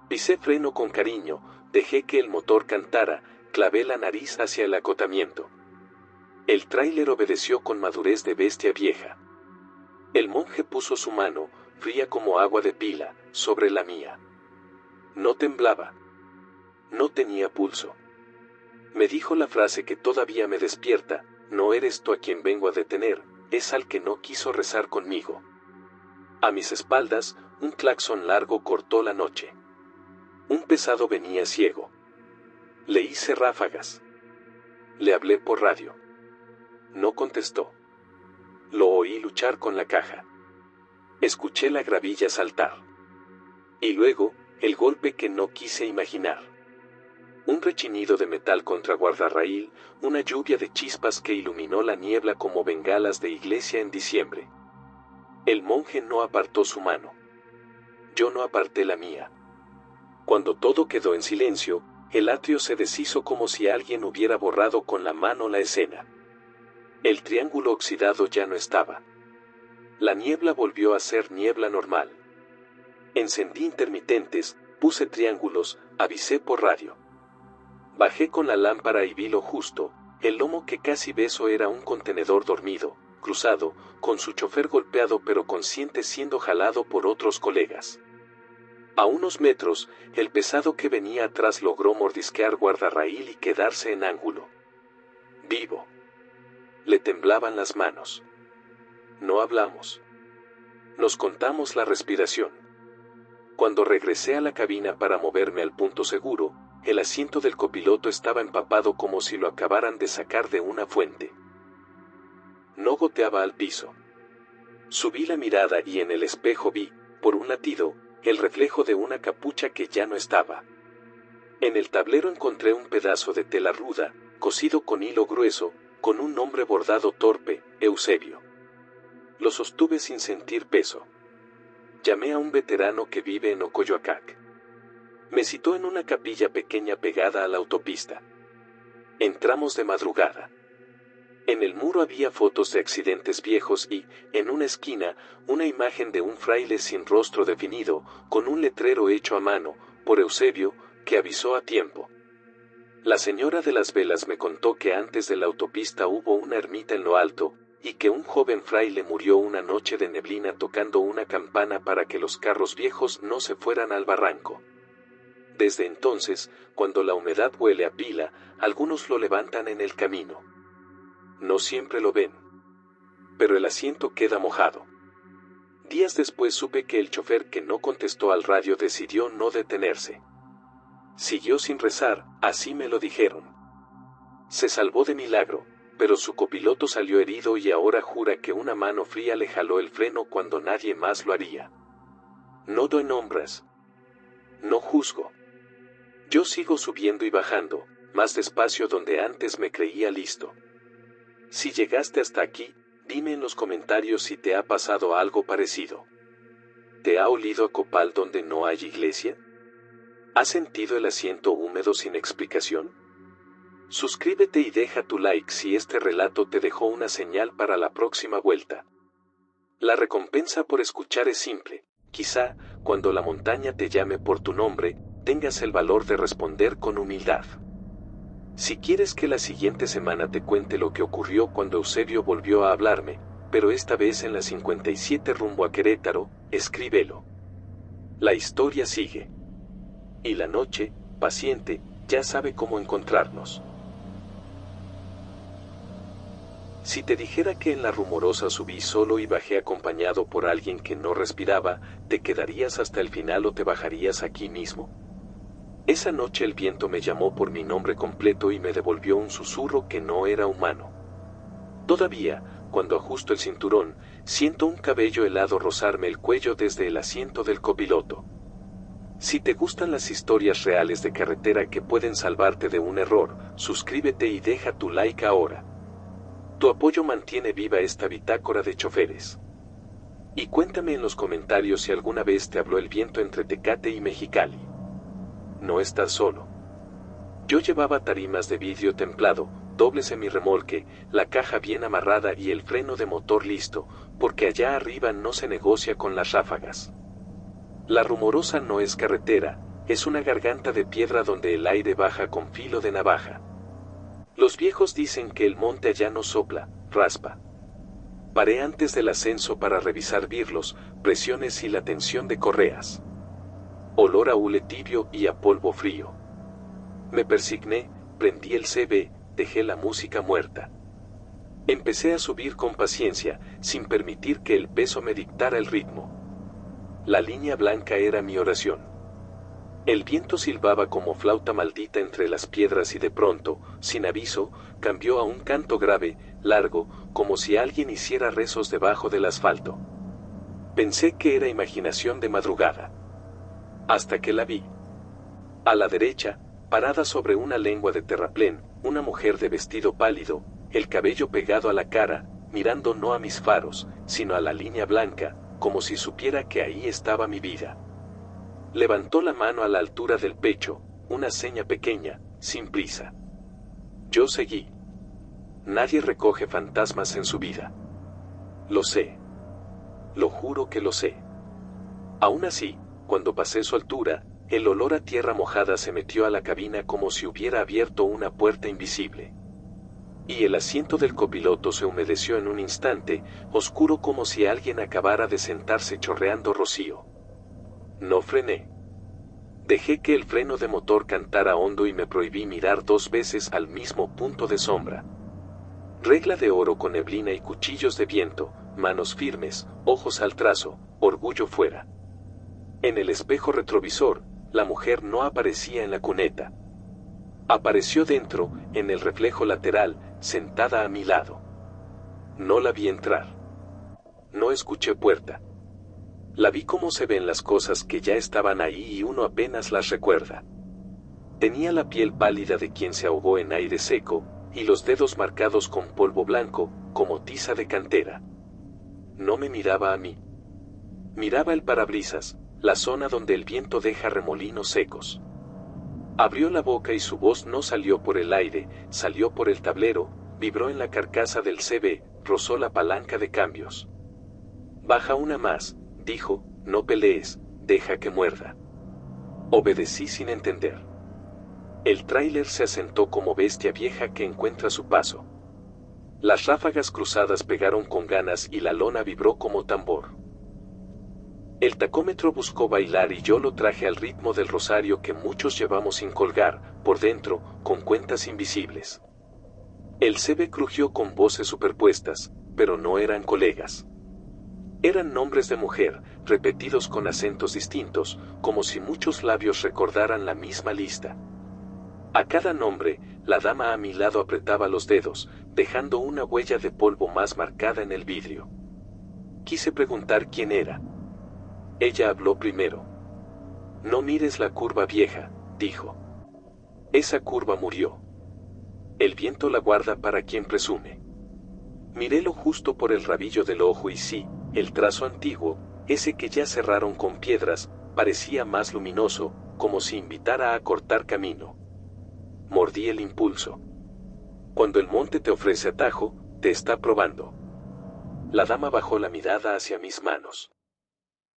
Pisé freno con cariño, dejé que el motor cantara, clavé la nariz hacia el acotamiento. El tráiler obedeció con madurez de bestia vieja. El monje puso su mano, fría como agua de pila, sobre la mía. No temblaba. No tenía pulso. Me dijo la frase que todavía me despierta: no eres tú a quien vengo a detener, es al que no quiso rezar conmigo. A mis espaldas, un claxon largo cortó la noche. Un pesado venía ciego. Le hice ráfagas. Le hablé por radio. No contestó. Lo oí luchar con la caja. Escuché la gravilla saltar. Y luego, el golpe que no quise imaginar. Un rechinido de metal contra guardarraíl, una lluvia de chispas que iluminó la niebla como bengalas de iglesia en diciembre. El monje no apartó su mano. Yo no aparté la mía. Cuando todo quedó en silencio, el atrio se deshizo como si alguien hubiera borrado con la mano la escena. El triángulo oxidado ya no estaba. La niebla volvió a ser niebla normal. Encendí intermitentes, puse triángulos, avisé por radio. Bajé con la lámpara y vi lo justo, el lomo que casi beso era un contenedor dormido, cruzado, con su chofer golpeado pero consciente siendo jalado por otros colegas. A unos metros, el pesado que venía atrás logró mordisquear guardarraíl y quedarse en ángulo. Vivo. Le temblaban las manos. No hablamos. Nos contamos la respiración. Cuando regresé a la cabina para moverme al punto seguro, el asiento del copiloto estaba empapado como si lo acabaran de sacar de una fuente. No goteaba al piso. Subí la mirada y en el espejo vi, por un latido, el reflejo de una capucha que ya no estaba. En el tablero encontré un pedazo de tela ruda, cosido con hilo grueso, con un nombre bordado torpe, Eusebio. Lo sostuve sin sentir peso. Llamé a un veterano que vive en Ocoyoacac. Me citó en una capilla pequeña pegada a la autopista. Entramos de madrugada. En el muro había fotos de accidentes viejos y, en una esquina, una imagen de un fraile sin rostro definido, con un letrero hecho a mano, por Eusebio, que avisó a tiempo. La señora de las velas me contó que antes de la autopista hubo una ermita en lo alto, y que un joven fraile murió una noche de neblina tocando una campana para que los carros viejos no se fueran al barranco. Desde entonces, cuando la humedad huele a pila, algunos lo levantan en el camino. No siempre lo ven. Pero el asiento queda mojado. Días después supe que el chofer que no contestó al radio decidió no detenerse. Siguió sin rezar, así me lo dijeron. Se salvó de milagro, pero su copiloto salió herido y ahora jura que una mano fría le jaló el freno cuando nadie más lo haría. No doy nombres. No juzgo. Yo sigo subiendo y bajando, más despacio donde antes me creía listo. Si llegaste hasta aquí, dime en los comentarios si te ha pasado algo parecido. ¿Te ha olido a copal donde no hay iglesia? ¿Has sentido el asiento húmedo sin explicación? Suscríbete y deja tu like si este relato te dejó una señal para la próxima vuelta. La recompensa por escuchar es simple. Quizá, cuando la montaña te llame por tu nombre, tengas el valor de responder con humildad. Si quieres que la siguiente semana te cuente lo que ocurrió cuando Eusebio volvió a hablarme, pero esta vez en la 57 rumbo a Querétaro, escríbelo. La historia sigue. Y la noche, paciente, ya sabe cómo encontrarnos. Si te dijera que en la Rumorosa subí solo y bajé acompañado por alguien que no respiraba, ¿te quedarías hasta el final o te bajarías aquí mismo? Esa noche el viento me llamó por mi nombre completo y me devolvió un susurro que no era humano. Todavía, cuando ajusto el cinturón, siento un cabello helado rozarme el cuello desde el asiento del copiloto. Si te gustan las historias reales de carretera que pueden salvarte de un error, suscríbete y deja tu like ahora. Tu apoyo mantiene viva esta bitácora de choferes. Y cuéntame en los comentarios si alguna vez te habló el viento entre Tecate y Mexicali. No estás solo. Yo llevaba tarimas de vidrio templado, dobles en mi remolque, la caja bien amarrada y el freno de motor listo, porque allá arriba no se negocia con las ráfagas. La Rumorosa no es carretera, es una garganta de piedra donde el aire baja con filo de navaja. Los viejos dicen que el monte allá no sopla, raspa. Paré antes del ascenso para revisar birlos, presiones y la tensión de correas. Olor a hule tibio y a polvo frío. Me persigné, prendí el CB, dejé la música muerta. Empecé a subir con paciencia, sin permitir que el peso me dictara el ritmo. La línea blanca era mi oración. El viento silbaba como flauta maldita entre las piedras y de pronto, sin aviso, cambió a un canto grave, largo, como si alguien hiciera rezos debajo del asfalto. Pensé que era imaginación de madrugada. Hasta que la vi. A la derecha, parada sobre una lengua de terraplén, una mujer de vestido pálido, el cabello pegado a la cara, mirando no a mis faros, sino a la línea blanca, como si supiera que ahí estaba mi vida. Levantó la mano a la altura del pecho, una seña pequeña, sin prisa. Yo seguí. Nadie recoge fantasmas en su vida. Lo sé. Lo juro que lo sé. Aún así, cuando pasé su altura, el olor a tierra mojada se metió a la cabina como si hubiera abierto una puerta invisible. Y el asiento del copiloto se humedeció en un instante, oscuro como si alguien acabara de sentarse chorreando rocío. No frené. Dejé que el freno de motor cantara hondo y me prohibí mirar 2 veces al mismo punto de sombra. Regla de oro con neblina y cuchillos de viento, manos firmes, ojos al trazo, orgullo fuera. En el espejo retrovisor, la mujer no aparecía en la cuneta. Apareció dentro, en el reflejo lateral, sentada a mi lado. No la vi entrar. No escuché puerta. La vi como se ven las cosas que ya estaban ahí y uno apenas las recuerda. Tenía la piel pálida de quien se ahogó en aire seco, y los dedos marcados con polvo blanco, como tiza de cantera. No me miraba a mí. Miraba el parabrisas, la zona donde el viento deja remolinos secos. Abrió la boca y su voz no salió por el aire, salió por el tablero, vibró en la carcasa del CB, rozó la palanca de cambios. Baja una más, dijo, no pelees, deja que muerda. Obedecí sin entender. El tráiler se asentó como bestia vieja que encuentra su paso. Las ráfagas cruzadas pegaron con ganas y la lona vibró como tambor. El tacómetro buscó bailar y yo lo traje al ritmo del rosario que muchos llevamos sin colgar, por dentro, con cuentas invisibles. El CB crujió con voces superpuestas, pero no eran colegas. Eran nombres de mujer, repetidos con acentos distintos, como si muchos labios recordaran la misma lista. A cada nombre, la dama a mi lado apretaba los dedos, dejando una huella de polvo más marcada en el vidrio. Quise preguntar quién era. Ella habló primero. No mires la curva vieja, dijo. Esa curva murió. El viento la guarda para quien presume. Mirélo justo por el rabillo del ojo y sí, el trazo antiguo, ese que ya cerraron con piedras, parecía más luminoso, como si invitara a cortar camino. Mordí el impulso. Cuando el monte te ofrece atajo, te está probando. La dama bajó la mirada hacia mis manos.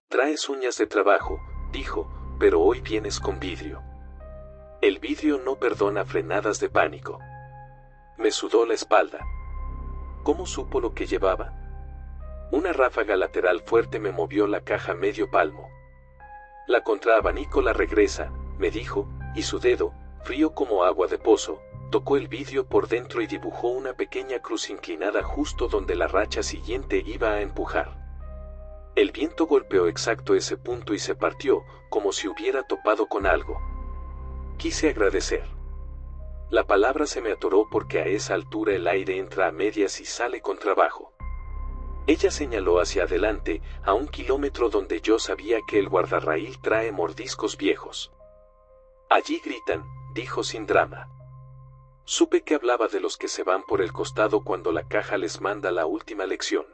Traes uñas de trabajo, dijo, pero hoy vienes con vidrio. El vidrio no perdona frenadas de pánico. Me sudó la espalda. ¿Cómo supo lo que llevaba? Una ráfaga lateral fuerte me movió la caja medio palmo. La contraabanico la regresa, me dijo, y su dedo, frío como agua de pozo, tocó el vidrio por dentro y dibujó una pequeña cruz inclinada justo donde la racha siguiente iba a empujar. El viento golpeó exacto ese punto y se partió, como si hubiera topado con algo. Quise agradecer. La palabra se me atoró porque a esa altura el aire entra a medias y sale con trabajo. Ella señaló hacia adelante, a 1 kilómetro donde yo sabía que el guardarraíl trae mordiscos viejos. Allí gritan, dijo sin drama. Supe que hablaba de los que se van por el costado cuando la caja les manda la última lección.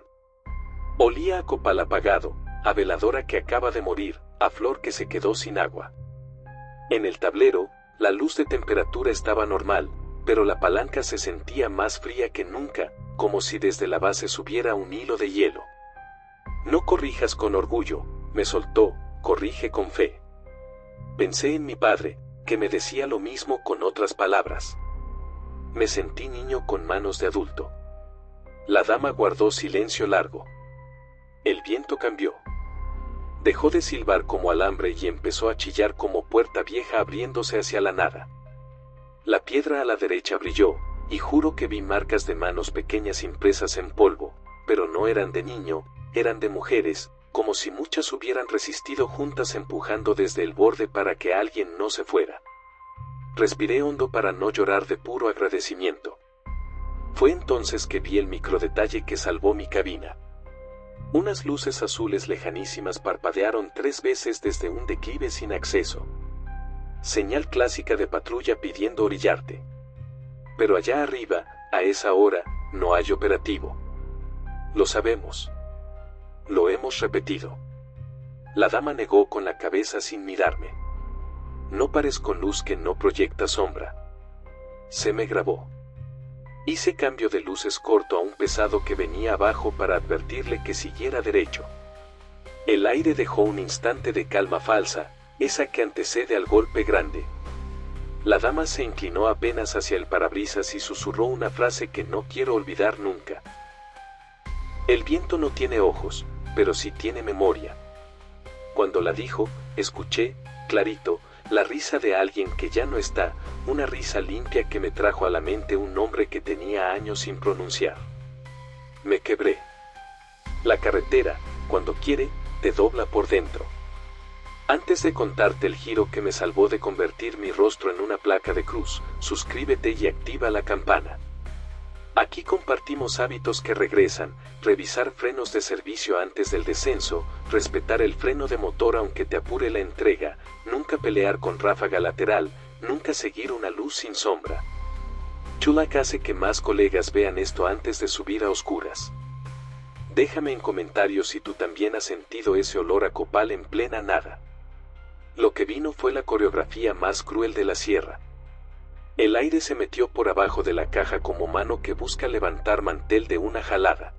Olía a copal apagado, a veladora que acaba de morir, a flor que se quedó sin agua. En el tablero, la luz de temperatura estaba normal, pero la palanca se sentía más fría que nunca, como si desde la base subiera un hilo de hielo. No corrijas con orgullo, me soltó, corrige con fe. Pensé en mi padre, que me decía lo mismo con otras palabras. Me sentí niño con manos de adulto. La dama guardó silencio largo. El viento cambió. Dejó de silbar como alambre y empezó a chillar como puerta vieja abriéndose hacia la nada. La piedra a la derecha brilló, y juro que vi marcas de manos pequeñas impresas en polvo, pero no eran de niño, eran de mujeres, como si muchas hubieran resistido juntas empujando desde el borde para que alguien no se fuera. Respiré hondo para no llorar de puro agradecimiento. Fue entonces que vi el microdetalle que salvó mi cabina. Unas luces azules lejanísimas parpadearon 3 veces desde un declive sin acceso. Señal clásica de patrulla pidiendo orillarte. Pero allá arriba, a esa hora, no hay operativo. Lo sabemos. Lo hemos repetido. La dama negó con la cabeza sin mirarme. No pares con luz que no proyecta sombra. Se me grabó. Hice cambio de luces corto a un pesado que venía abajo para advertirle que siguiera derecho. El aire dejó un instante de calma falsa, esa que antecede al golpe grande. La dama se inclinó apenas hacia el parabrisas y susurró una frase que no quiero olvidar nunca. El viento no tiene ojos, pero sí tiene memoria. Cuando la dijo, escuché, clarito, la risa de alguien que ya no está, una risa limpia que me trajo a la mente un nombre que tenía años sin pronunciar. Me quebré. La carretera, cuando quiere, te dobla por dentro. Antes de contarte el giro que me salvó de convertir mi rostro en una placa de cruz, suscríbete y activa la campana. Aquí compartimos hábitos que regresan, revisar frenos de servicio antes del descenso, respetar el freno de motor aunque te apure la entrega, nunca pelear con ráfaga lateral, nunca seguir una luz sin sombra. Chulak hace que más colegas vean esto antes de subir a oscuras. Déjame en comentarios si tú también has sentido ese olor a copal en plena nada. Lo que vino fue la coreografía más cruel de la sierra. El aire se metió por abajo de la caja como mano que busca levantar mantel de una jalada.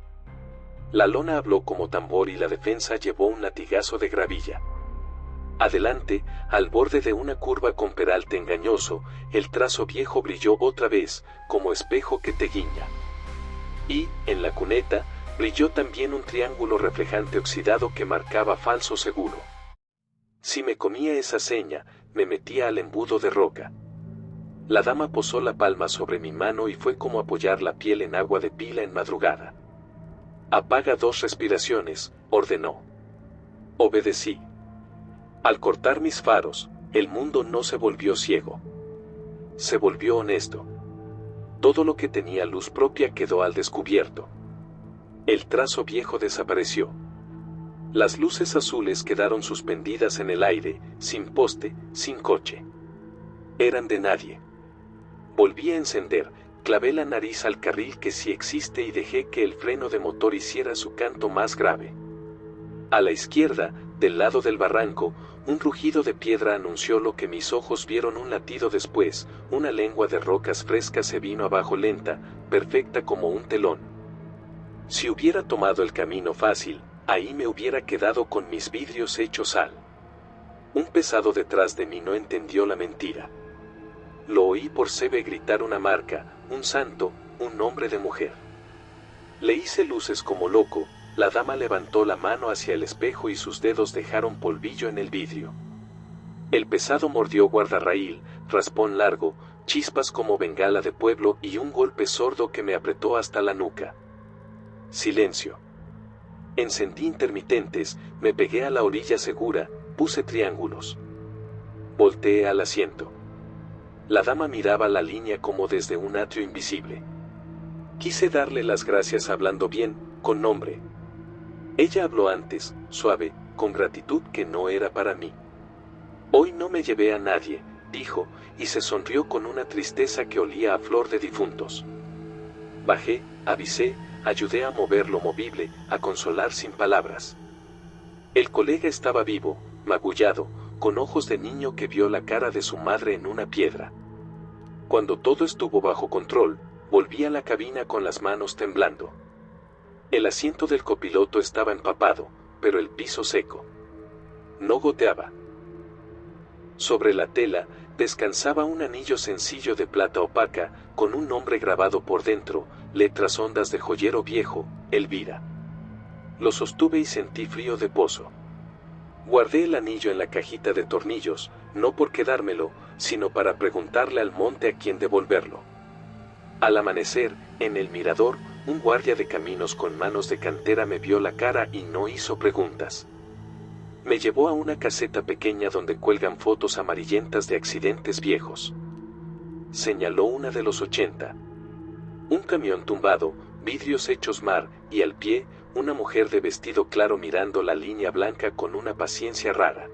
La lona habló como tambor y la defensa llevó un latigazo de gravilla. Adelante, al borde de una curva con peralte engañoso, el trazo viejo brilló otra vez, como espejo que te guiña. Y, en la cuneta, brilló también un triángulo reflejante oxidado que marcaba falso seguro. Si me comía esa seña, me metía al embudo de roca. La dama posó la palma sobre mi mano y fue como apoyar la piel en agua de pila en madrugada. Apaga 2 respiraciones, ordenó. Obedecí. Al cortar mis faros, el mundo no se volvió ciego. Se volvió honesto. Todo lo que tenía luz propia quedó al descubierto. El trazo viejo desapareció. Las luces azules quedaron suspendidas en el aire, sin poste, sin coche. Eran de nadie. Volví a encender, clavé la nariz al carril que sí existe y dejé que el freno de motor hiciera su canto más grave. A la izquierda, Del lado del barranco, un rugido de piedra anunció lo que mis ojos vieron un latido después, una lengua de rocas frescas se vino abajo lenta, perfecta como un telón. Si hubiera tomado el camino fácil, ahí me hubiera quedado con mis vidrios hechos sal. Un pesado detrás de mí no entendió la mentira. Lo oí por Sebe gritar una marca, un santo, un nombre de mujer. Le hice luces como loco, la dama levantó la mano hacia el espejo y sus dedos dejaron polvillo en el vidrio. El pesado mordió guardarraíl, raspón largo, chispas como bengala de pueblo y un golpe sordo que me apretó hasta la nuca. Silencio. Encendí intermitentes, me pegué a la orilla segura, puse triángulos. Volteé al asiento. La dama miraba la línea como desde un atrio invisible. Quise darle las gracias hablando bien, con nombre. Ella habló antes, suave, con gratitud que no era para mí. Hoy no me llevé a nadie, dijo, y se sonrió con una tristeza que olía a flor de difuntos. Bajé, avisé, ayudé a mover lo movible, a consolar sin palabras. El colega estaba vivo, magullado, con ojos de niño que vio la cara de su madre en una piedra. Cuando todo estuvo bajo control, volví a la cabina con las manos temblando. El asiento del copiloto estaba empapado, pero el piso seco. No goteaba. Sobre la tela, descansaba un anillo sencillo de plata opaca, con un nombre grabado por dentro, letras hondas de joyero viejo, Elvira. Lo sostuve y sentí frío de pozo. Guardé el anillo en la cajita de tornillos, no por quedármelo, sino para preguntarle al monte a quién devolverlo. Al amanecer, en el mirador, un guardia de caminos con manos de cantera me vio la cara y no hizo preguntas. Me llevó a una caseta pequeña donde cuelgan fotos amarillentas de accidentes viejos. Señaló una de los 80. Un camión tumbado, vidrios hechos mar, y al pie, una mujer de vestido claro mirando la línea blanca con una paciencia rara.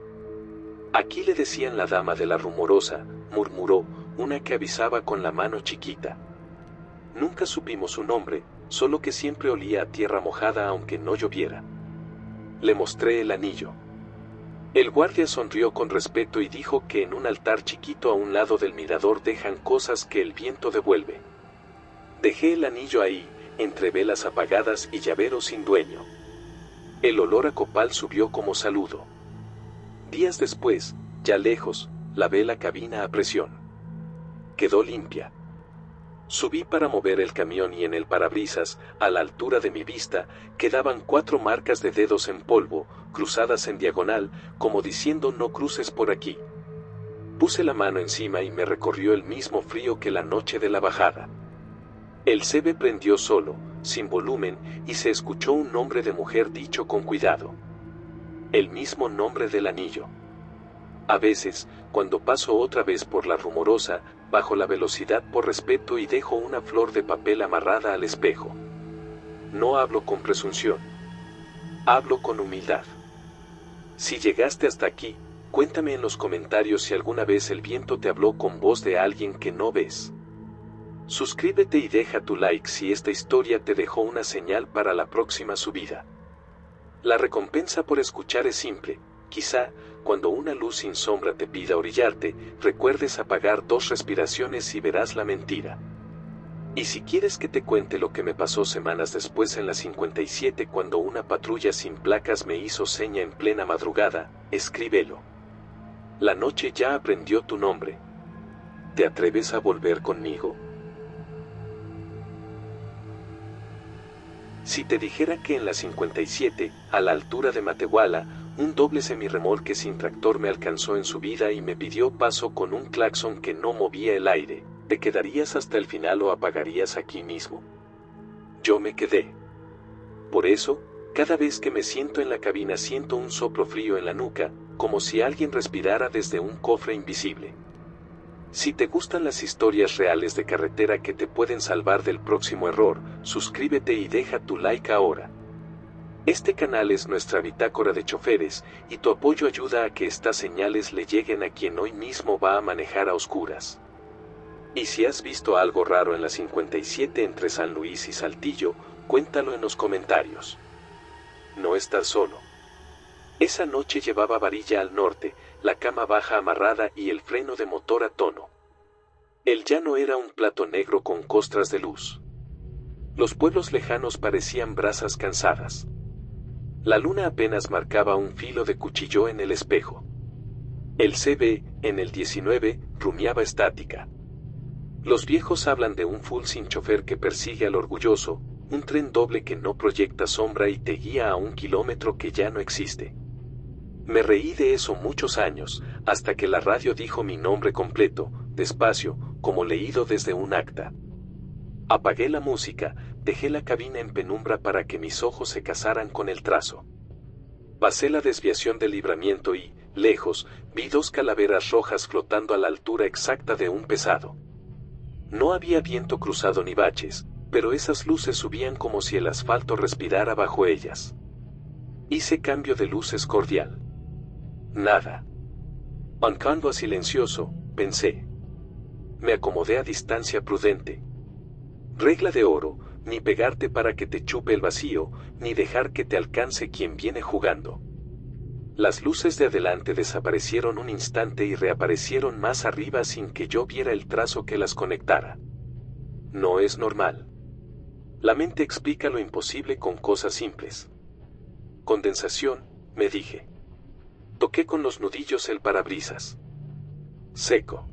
Aquí le decían la dama de la rumorosa, murmuró, una que avisaba con la mano chiquita. Nunca supimos su nombre, solo que siempre olía a tierra mojada aunque no lloviera. Le mostré el anillo. El guardia sonrió con respeto y dijo que en un altar chiquito a un lado del mirador dejan cosas que el viento devuelve. Dejé el anillo ahí, entre velas apagadas y llavero sin dueño. El olor a copal subió como saludo. Días después, ya lejos, lavé la cabina a presión. Quedó limpia. Subí para mover el camión y en el parabrisas, a la altura de mi vista, quedaban 4 marcas de dedos en polvo, cruzadas en diagonal, como diciendo no cruces por aquí. Puse la mano encima y me recorrió el mismo frío que la noche de la bajada. El Sebe prendió solo, sin volumen, y se escuchó un nombre de mujer dicho con cuidado. El mismo nombre del anillo. A veces, cuando paso otra vez por la rumorosa, bajo la velocidad por respeto y dejo una flor de papel amarrada al espejo. No hablo con presunción. Hablo con humildad. Si llegaste hasta aquí, cuéntame en los comentarios si alguna vez el viento te habló con voz de alguien que no ves. Suscríbete y deja tu like si esta historia te dejó una señal para la próxima subida. La recompensa por escuchar es simple. Quizá, cuando una luz sin sombra te pida orillarte, recuerdes apagar 2 respiraciones y verás la mentira. Y si quieres que te cuente lo que me pasó semanas después en la 57 cuando una patrulla sin placas me hizo seña en plena madrugada, escríbelo. La noche ya aprendió tu nombre. ¿Te atreves a volver conmigo? Si te dijera que en la 57, a la altura de Matehuala, un doble semirremolque sin tractor me alcanzó en subida y me pidió paso con un claxon que no movía el aire, ¿te quedarías hasta el final o apagarías aquí mismo? Yo me quedé. Por eso, cada vez que me siento en la cabina siento un soplo frío en la nuca, como si alguien respirara desde un cofre invisible. Si te gustan las historias reales de carretera que te pueden salvar del próximo error, suscríbete y deja tu like ahora. Este canal es nuestra bitácora de choferes, y tu apoyo ayuda a que estas señales le lleguen a quien hoy mismo va a manejar a oscuras. Y si has visto algo raro en la 57 entre San Luis y Saltillo, cuéntalo en los comentarios. No estás solo. Esa noche llevaba varilla al norte, la cama baja amarrada y el freno de motor a tono. El llano era un plato negro con costras de luz. Los pueblos lejanos parecían brasas cansadas. La luna apenas marcaba un filo de cuchillo en el espejo. El CB, en el 19, rumiaba estática. Los viejos hablan de un full sin chofer que persigue al orgulloso, un tren doble que no proyecta sombra y te guía a un kilómetro que ya no existe. Me reí de eso muchos años, hasta que la radio dijo mi nombre completo, despacio, como leído desde un acta. Apagué la música, dejé la cabina en penumbra para que mis ojos se casaran con el trazo. Pasé la desviación del Libramiento y, lejos, vi dos calaveras rojas flotando a la altura exacta de un pesado. No había viento cruzado ni baches, pero esas luces subían como si el asfalto respirara bajo ellas. Hice cambio de luces cordial. Nada. Mancando a silencioso, pensé. Me acomodé a distancia prudente. Regla de oro, ni pegarte para que te chupe el vacío, ni dejar que te alcance quien viene jugando. Las luces de adelante desaparecieron un instante y reaparecieron más arriba sin que yo viera el trazo que las conectara. No es normal. La mente explica lo imposible con cosas simples. Condensación, me dije. Toqué con los nudillos el parabrisas. Seco.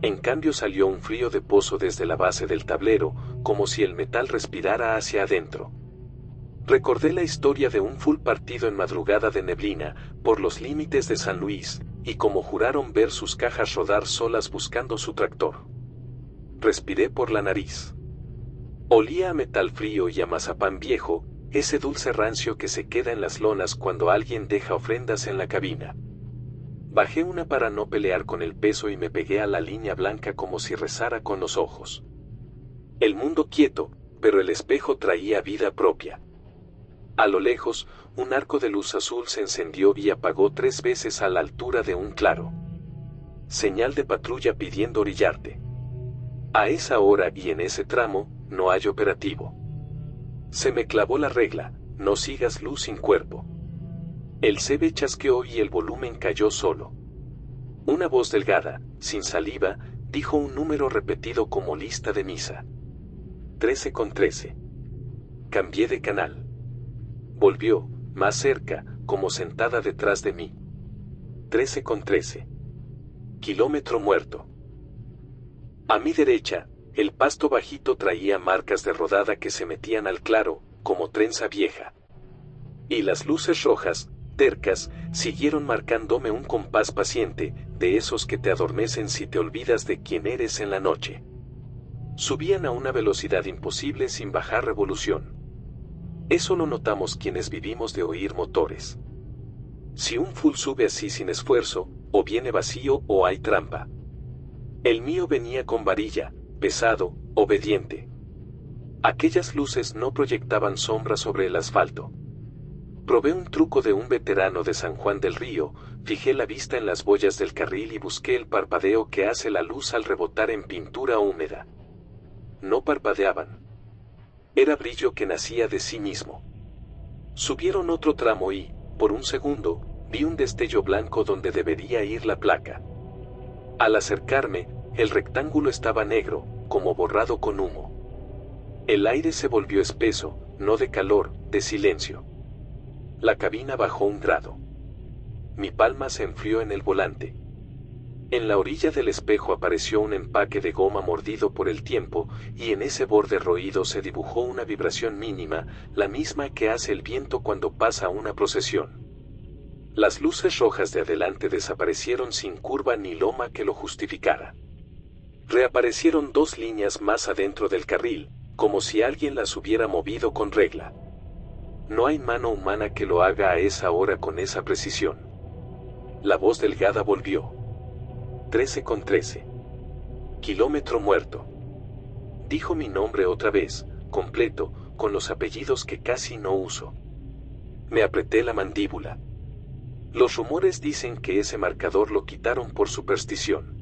En cambio salió un frío de pozo desde la base del tablero, como si el metal respirara hacia adentro. Recordé la historia de un full partido en madrugada de neblina, por los límites de San Luis, y como juraron ver sus cajas rodar solas buscando su tractor. Respiré por la nariz. Olía a metal frío y a mazapán viejo, ese dulce rancio que se queda en las lonas cuando alguien deja ofrendas en la cabina. Bajé una para no pelear con el peso y me pegué a la línea blanca como si rezara con los ojos. El mundo quieto, pero el espejo traía vida propia. A lo lejos, un arco de luz azul se encendió y apagó 3 veces a la altura de un claro. Señal de patrulla pidiendo orillarte. A esa hora y en ese tramo, no hay operativo. Se me clavó la regla, no sigas luz sin cuerpo. El CB chasqueó y el volumen cayó solo. Una voz delgada, sin saliva, dijo un número repetido como lista de misa. 13 con 13. Cambié de canal. Volvió, más cerca, como sentada detrás de mí. 13 con 13. Kilómetro muerto. A mi derecha, el pasto bajito traía marcas de rodada que se metían al claro, como trenza vieja. Y las luces rojas, tercas, siguieron marcándome un compás paciente, de esos que te adormecen si te olvidas de quién eres en la noche. Subían a una velocidad imposible sin bajar revolución. Eso lo notamos quienes vivimos de oír motores. Si un full sube así sin esfuerzo, o viene vacío o hay trampa. El mío venía con varilla, pesado, obediente. Aquellas luces no proyectaban sombra sobre el asfalto. Probé un truco de un veterano de San Juan del Río, fijé la vista en las boyas del carril y busqué el parpadeo que hace la luz al rebotar en pintura húmeda. No parpadeaban. Era brillo que nacía de sí mismo. Subieron otro tramo y, por un segundo, vi un destello blanco donde debería ir la placa. Al acercarme, el rectángulo estaba negro, como borrado con humo. El aire se volvió espeso, no de calor, de silencio. La cabina bajó 1 grado. Mi palma se enfrió en el volante. En la orilla del espejo apareció un empaque de goma mordido por el tiempo, y en ese borde roído se dibujó una vibración mínima, la misma que hace el viento cuando pasa una procesión. Las luces rojas de adelante desaparecieron sin curva ni loma que lo justificara. Reaparecieron 2 líneas más adentro del carril, como si alguien las hubiera movido con regla. No hay mano humana que lo haga a esa hora con esa precisión. La voz delgada volvió. 13 con 13. Kilómetro muerto. Dijo mi nombre otra vez, completo, con los apellidos que casi no uso. Me apreté la mandíbula. Los rumores dicen que ese marcador lo quitaron por superstición.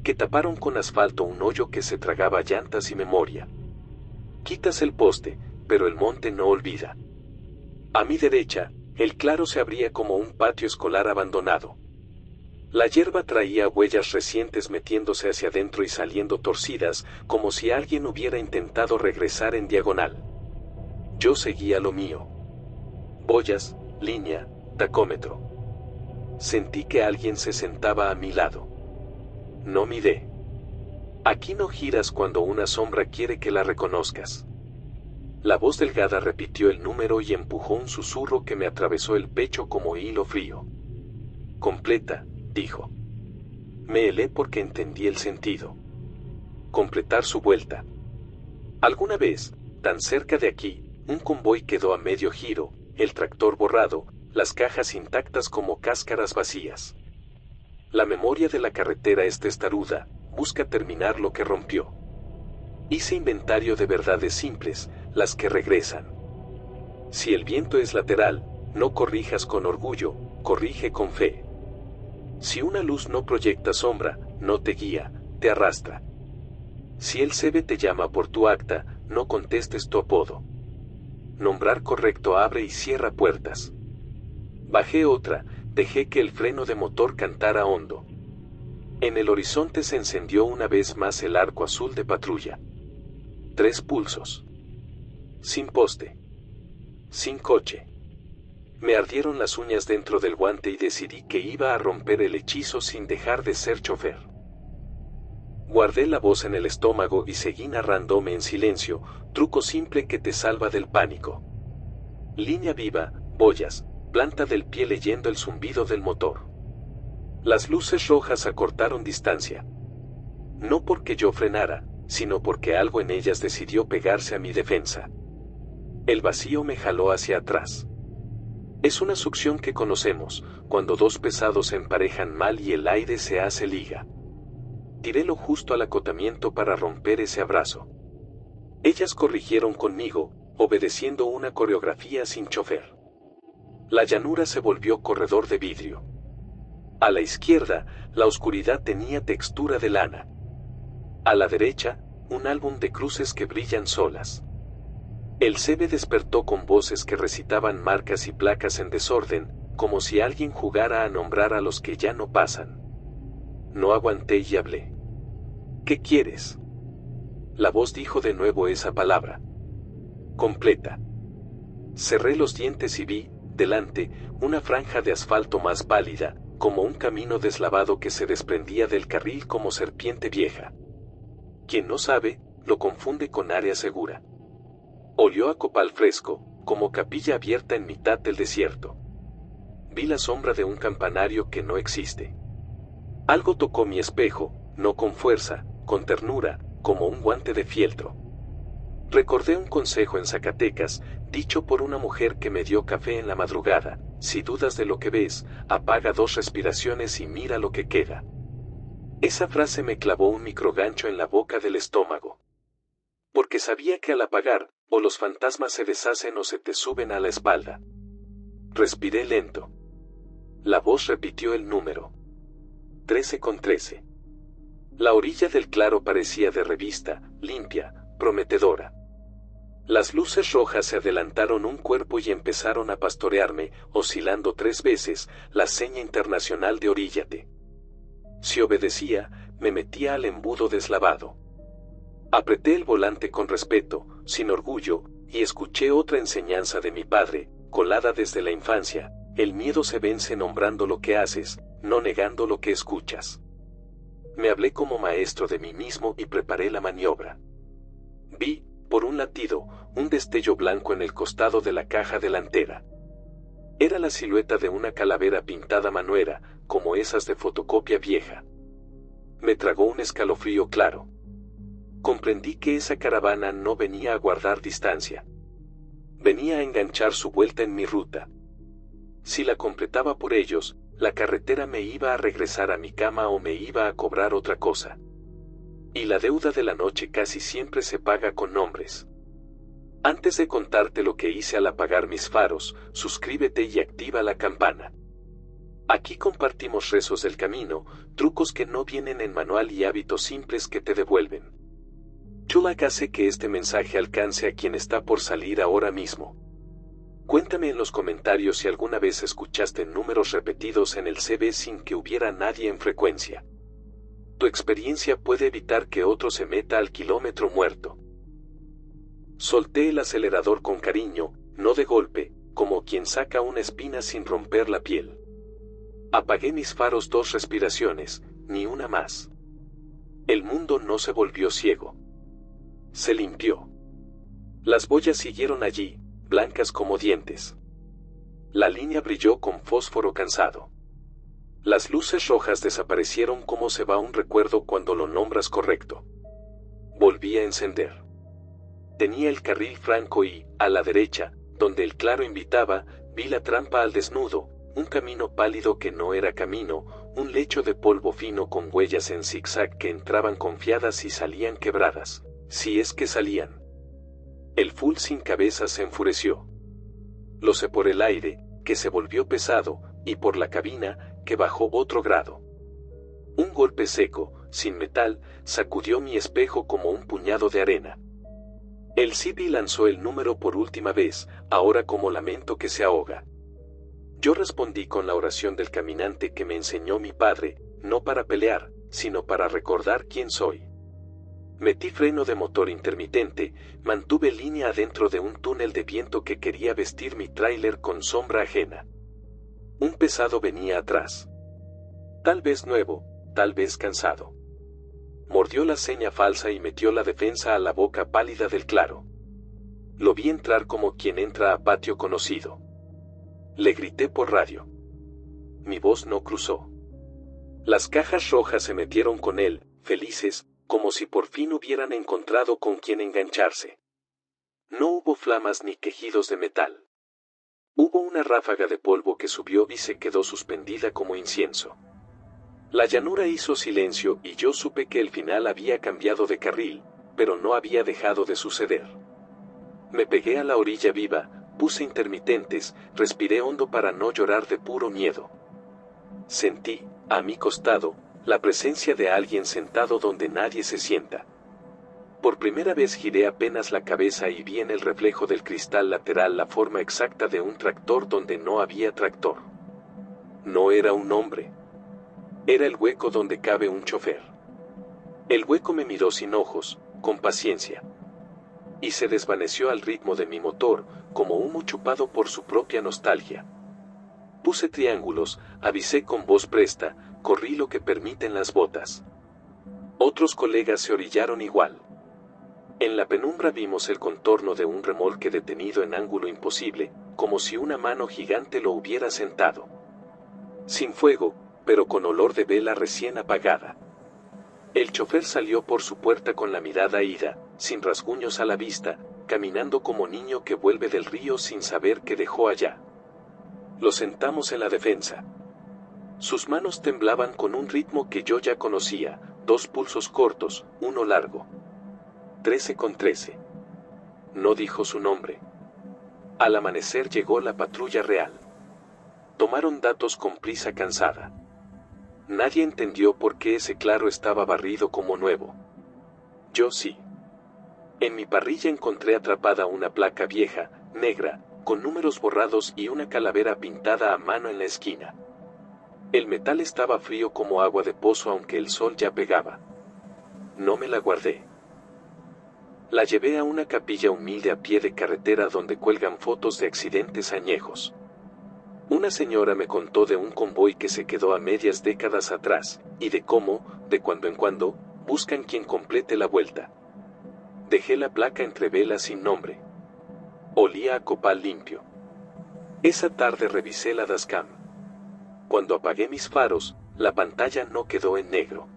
Que taparon con asfalto un hoyo que se tragaba llantas y memoria. Quitas el poste, pero el monte no olvida. A mi derecha, El claro se abría como un patio escolar abandonado. La hierba traía huellas recientes metiéndose hacia adentro y saliendo torcidas, como si alguien hubiera intentado regresar en diagonal. Yo seguía lo mío. Boyas, línea, tacómetro. Sentí que alguien se sentaba a mi lado. No miré. Aquí no giras cuando una sombra quiere que la reconozcas. La voz delgada repitió el número y empujó un susurro que me atravesó el pecho como hilo frío. Completa, dijo. Me helé porque entendí el sentido. Completar su vuelta. Alguna vez, tan cerca de aquí, un convoy quedó a medio giro, el tractor borrado, las cajas intactas como cáscaras vacías. La memoria de la carretera es testaruda, busca terminar lo que rompió. Hice inventario de verdades simples, las que regresan. Si el viento es lateral, no corrijas con orgullo, corrige con fe. Si una luz no proyecta sombra, no te guía, te arrastra. Si el CB te llama por tu acta, no contestes tu apodo. Nombrar correcto abre y cierra puertas. Bajé otra, dejé que el freno de motor cantara hondo. En el horizonte se encendió una vez más el arco azul de patrulla. 3 pulsos. Sin poste. Sin coche. Me ardieron las uñas dentro del guante y decidí que iba a romper el hechizo sin dejar de ser chofer. Guardé la voz en el estómago y seguí narrándome en silencio, truco simple que te salva del pánico. Línea viva, boyas, planta del pie leyendo el zumbido del motor. Las luces rojas acortaron distancia. No porque yo frenara, sino porque algo en ellas decidió pegarse a mi defensa. El vacío me jaló hacia atrás. Es una succión que conocemos, cuando dos pesados se emparejan mal y el aire se hace liga. Tiré lo justo al acotamiento para romper ese abrazo. Ellas corrigieron conmigo, obedeciendo una coreografía sin chofer. La llanura se volvió corredor de vidrio. A la izquierda, la oscuridad tenía textura de lana. A la derecha, un álbum de cruces que brillan solas. El CB despertó con voces que recitaban marcas y placas en desorden, como si alguien jugara a nombrar a los que ya no pasan. No aguanté y hablé. ¿Qué quieres? La voz dijo de nuevo esa palabra. Completa. Cerré los dientes y vi, delante, una franja de asfalto más pálida, como un camino deslavado que se desprendía del carril como serpiente vieja. Quien no sabe, lo confunde con área segura. Olió a copal fresco, como capilla abierta en mitad del desierto. Vi la sombra de un campanario que no existe. Algo tocó mi espejo, no con fuerza, con ternura, como un guante de fieltro. Recordé un consejo en Zacatecas, dicho por una mujer que me dio café en la madrugada: si dudas de lo que ves, apaga 2 respiraciones y mira lo que queda. Esa frase me clavó un microgancho en la boca del estómago. Porque sabía que al apagar, o los fantasmas se deshacen o se te suben a la espalda. Respiré lento. La voz repitió el número. 13 con 13. La orilla del claro parecía de revista, limpia, prometedora. Las luces rojas se adelantaron un cuerpo y empezaron a pastorearme, oscilando 3 veces, la seña internacional de oríllate. Si obedecía, me metía al embudo deslavado. Apreté el volante con respeto, sin orgullo, y escuché otra enseñanza de mi padre, colada desde la infancia: el miedo se vence nombrando lo que haces, no negando lo que escuchas. Me hablé como maestro de mí mismo y preparé la maniobra. Vi, por un latido, un destello blanco en el costado de la caja delantera. Era la silueta de una calavera pintada a manuera, como esas de fotocopia vieja. Me tragó un escalofrío claro. Comprendí que esa caravana no venía a guardar distancia. Venía a enganchar su vuelta en mi ruta. Si la completaba por ellos, la carretera me iba a regresar a mi cama o me iba a cobrar otra cosa. Y la deuda de la noche casi siempre se paga con nombres. Antes de contarte lo que hice al apagar mis faros, suscríbete y activa la campana. Aquí compartimos rezos del camino, trucos que no vienen en manual y hábitos simples que te devuelven. Chulak hace que este mensaje alcance a quien está por salir ahora mismo. Cuéntame en los comentarios si alguna vez escuchaste números repetidos en el CB sin que hubiera nadie en frecuencia. Tu experiencia puede evitar que otro se meta al kilómetro muerto. Solté el acelerador con cariño, no de golpe, como quien saca una espina sin romper la piel. Apagué mis faros 2 respiraciones, ni una más. El mundo no se volvió ciego. Se limpió. Las boyas siguieron allí, blancas como dientes. La línea brilló con fósforo cansado. Las luces rojas desaparecieron como se va un recuerdo cuando lo nombras correcto. Volví a encender. Tenía el carril franco y, a la derecha, donde el claro invitaba, vi la trampa al desnudo, un camino pálido que no era camino, un lecho de polvo fino con huellas en zigzag que entraban confiadas y salían quebradas, si es que salían. El full sin cabeza se enfureció. Lo sé por el aire, que se volvió pesado, y por la cabina, que bajó otro grado. Un golpe seco, sin metal, sacudió mi espejo como un puñado de arena. El CB lanzó el número por última vez, ahora como lamento que se ahoga. Yo respondí con la oración del caminante que me enseñó mi padre, no para pelear, sino para recordar quién soy. Metí freno de motor intermitente, mantuve línea adentro de un túnel de viento que quería vestir mi tráiler con sombra ajena. Un pesado venía atrás. Tal vez nuevo, tal vez cansado. Mordió la seña falsa y metió la defensa a la boca pálida del claro. Lo vi entrar como quien entra a patio conocido. Le grité por radio. Mi voz no cruzó. Las cajas rojas se metieron con él, felices, como si por fin hubieran encontrado con quien engancharse. No hubo flamas ni quejidos de metal. Hubo una ráfaga de polvo que subió y se quedó suspendida como incienso. La llanura hizo silencio y yo supe que el final había cambiado de carril, pero no había dejado de suceder. Me pegué a la orilla viva, puse intermitentes, respiré hondo para no llorar de puro miedo. Sentí, a mi costado, la presencia de alguien sentado donde nadie se sienta. Por primera vez giré apenas la cabeza y vi en el reflejo del cristal lateral la forma exacta de un tractor donde no había tractor. No era un hombre. Era el hueco donde cabe un chofer. El hueco me miró sin ojos, con paciencia. Y se desvaneció al ritmo de mi motor, como humo chupado por su propia nostalgia. Puse triángulos, avisé con voz presta, corrí lo que permiten las botas. Otros colegas se orillaron igual. En la penumbra vimos el contorno de un remolque detenido en ángulo imposible, como si una mano gigante lo hubiera sentado. Sin fuego, pero con olor de vela recién apagada. El chofer salió por su puerta con la mirada ida, sin rasguños a la vista, caminando como niño que vuelve del río sin saber qué dejó allá. Lo sentamos en la defensa. Sus manos temblaban con un ritmo que yo ya conocía, 2 pulsos cortos, uno largo. 13 con 13. No dijo su nombre. Al amanecer llegó la patrulla real. Tomaron datos con prisa cansada. Nadie entendió por qué ese claro estaba barrido como nuevo. Yo sí. En mi parrilla encontré atrapada una placa vieja, negra, con números borrados y una calavera pintada a mano en la esquina. El metal estaba frío como agua de pozo aunque el sol ya pegaba. No me la guardé. La llevé a una capilla humilde a pie de carretera donde cuelgan fotos de accidentes añejos. Una señora me contó de un convoy que se quedó a medias décadas atrás, y de cómo, de cuando en cuando, buscan quien complete la vuelta. Dejé la placa entre velas sin nombre. Olía a copal limpio. Esa tarde revisé la dashcam. Cuando apagué mis faros, la pantalla no quedó en negro.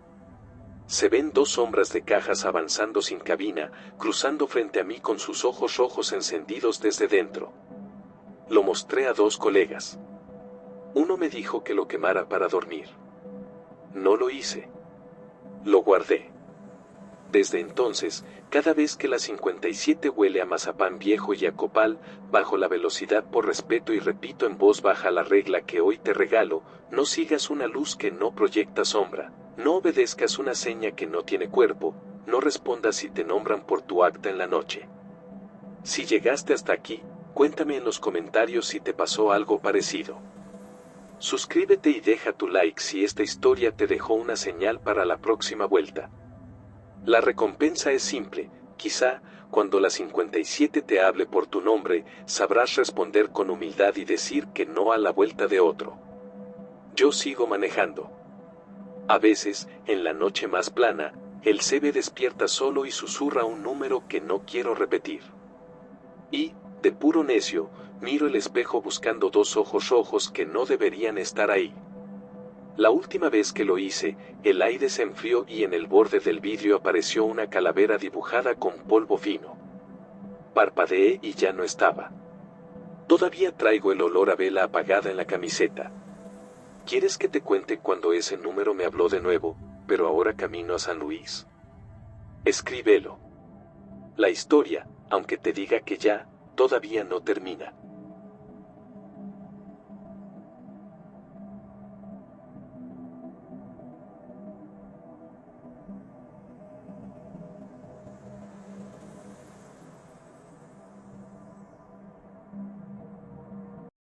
Se ven 2 sombras de cajas avanzando sin cabina, cruzando frente a mí con sus ojos rojos encendidos desde dentro. Lo mostré a 2 colegas. Uno me dijo que lo quemara para dormir. No lo hice. Lo guardé. Desde entonces, cada vez que la 57 huele a mazapán viejo y a copal, bajo la velocidad por respeto y repito en voz baja la regla que hoy te regalo, no sigas una luz que no proyecta sombra, no obedezcas una seña que no tiene cuerpo, no respondas si te nombran por tu acta en la noche. Si llegaste hasta aquí, Cuéntame en los comentarios si te pasó algo parecido. Suscríbete y deja tu like si esta historia te dejó una señal para la próxima vuelta. La recompensa es simple, quizá, cuando la 57 te hable por tu nombre, sabrás responder con humildad y decir que no a la vuelta de otro. Yo sigo manejando. A veces, en la noche más plana, el CB despierta solo y susurra un número que no quiero repetir. Y, de puro necio, miro el espejo buscando dos ojos rojos que no deberían estar ahí. La última vez que lo hice, el aire se enfrió y en el borde del vidrio apareció una calavera dibujada con polvo fino. Parpadeé y ya no estaba. Todavía traigo el olor a vela apagada en la camiseta. ¿Quieres que te cuente cuando ese número me habló de nuevo, pero ahora camino a San Luis? Escríbelo. La historia, aunque te diga que ya, todavía no termina.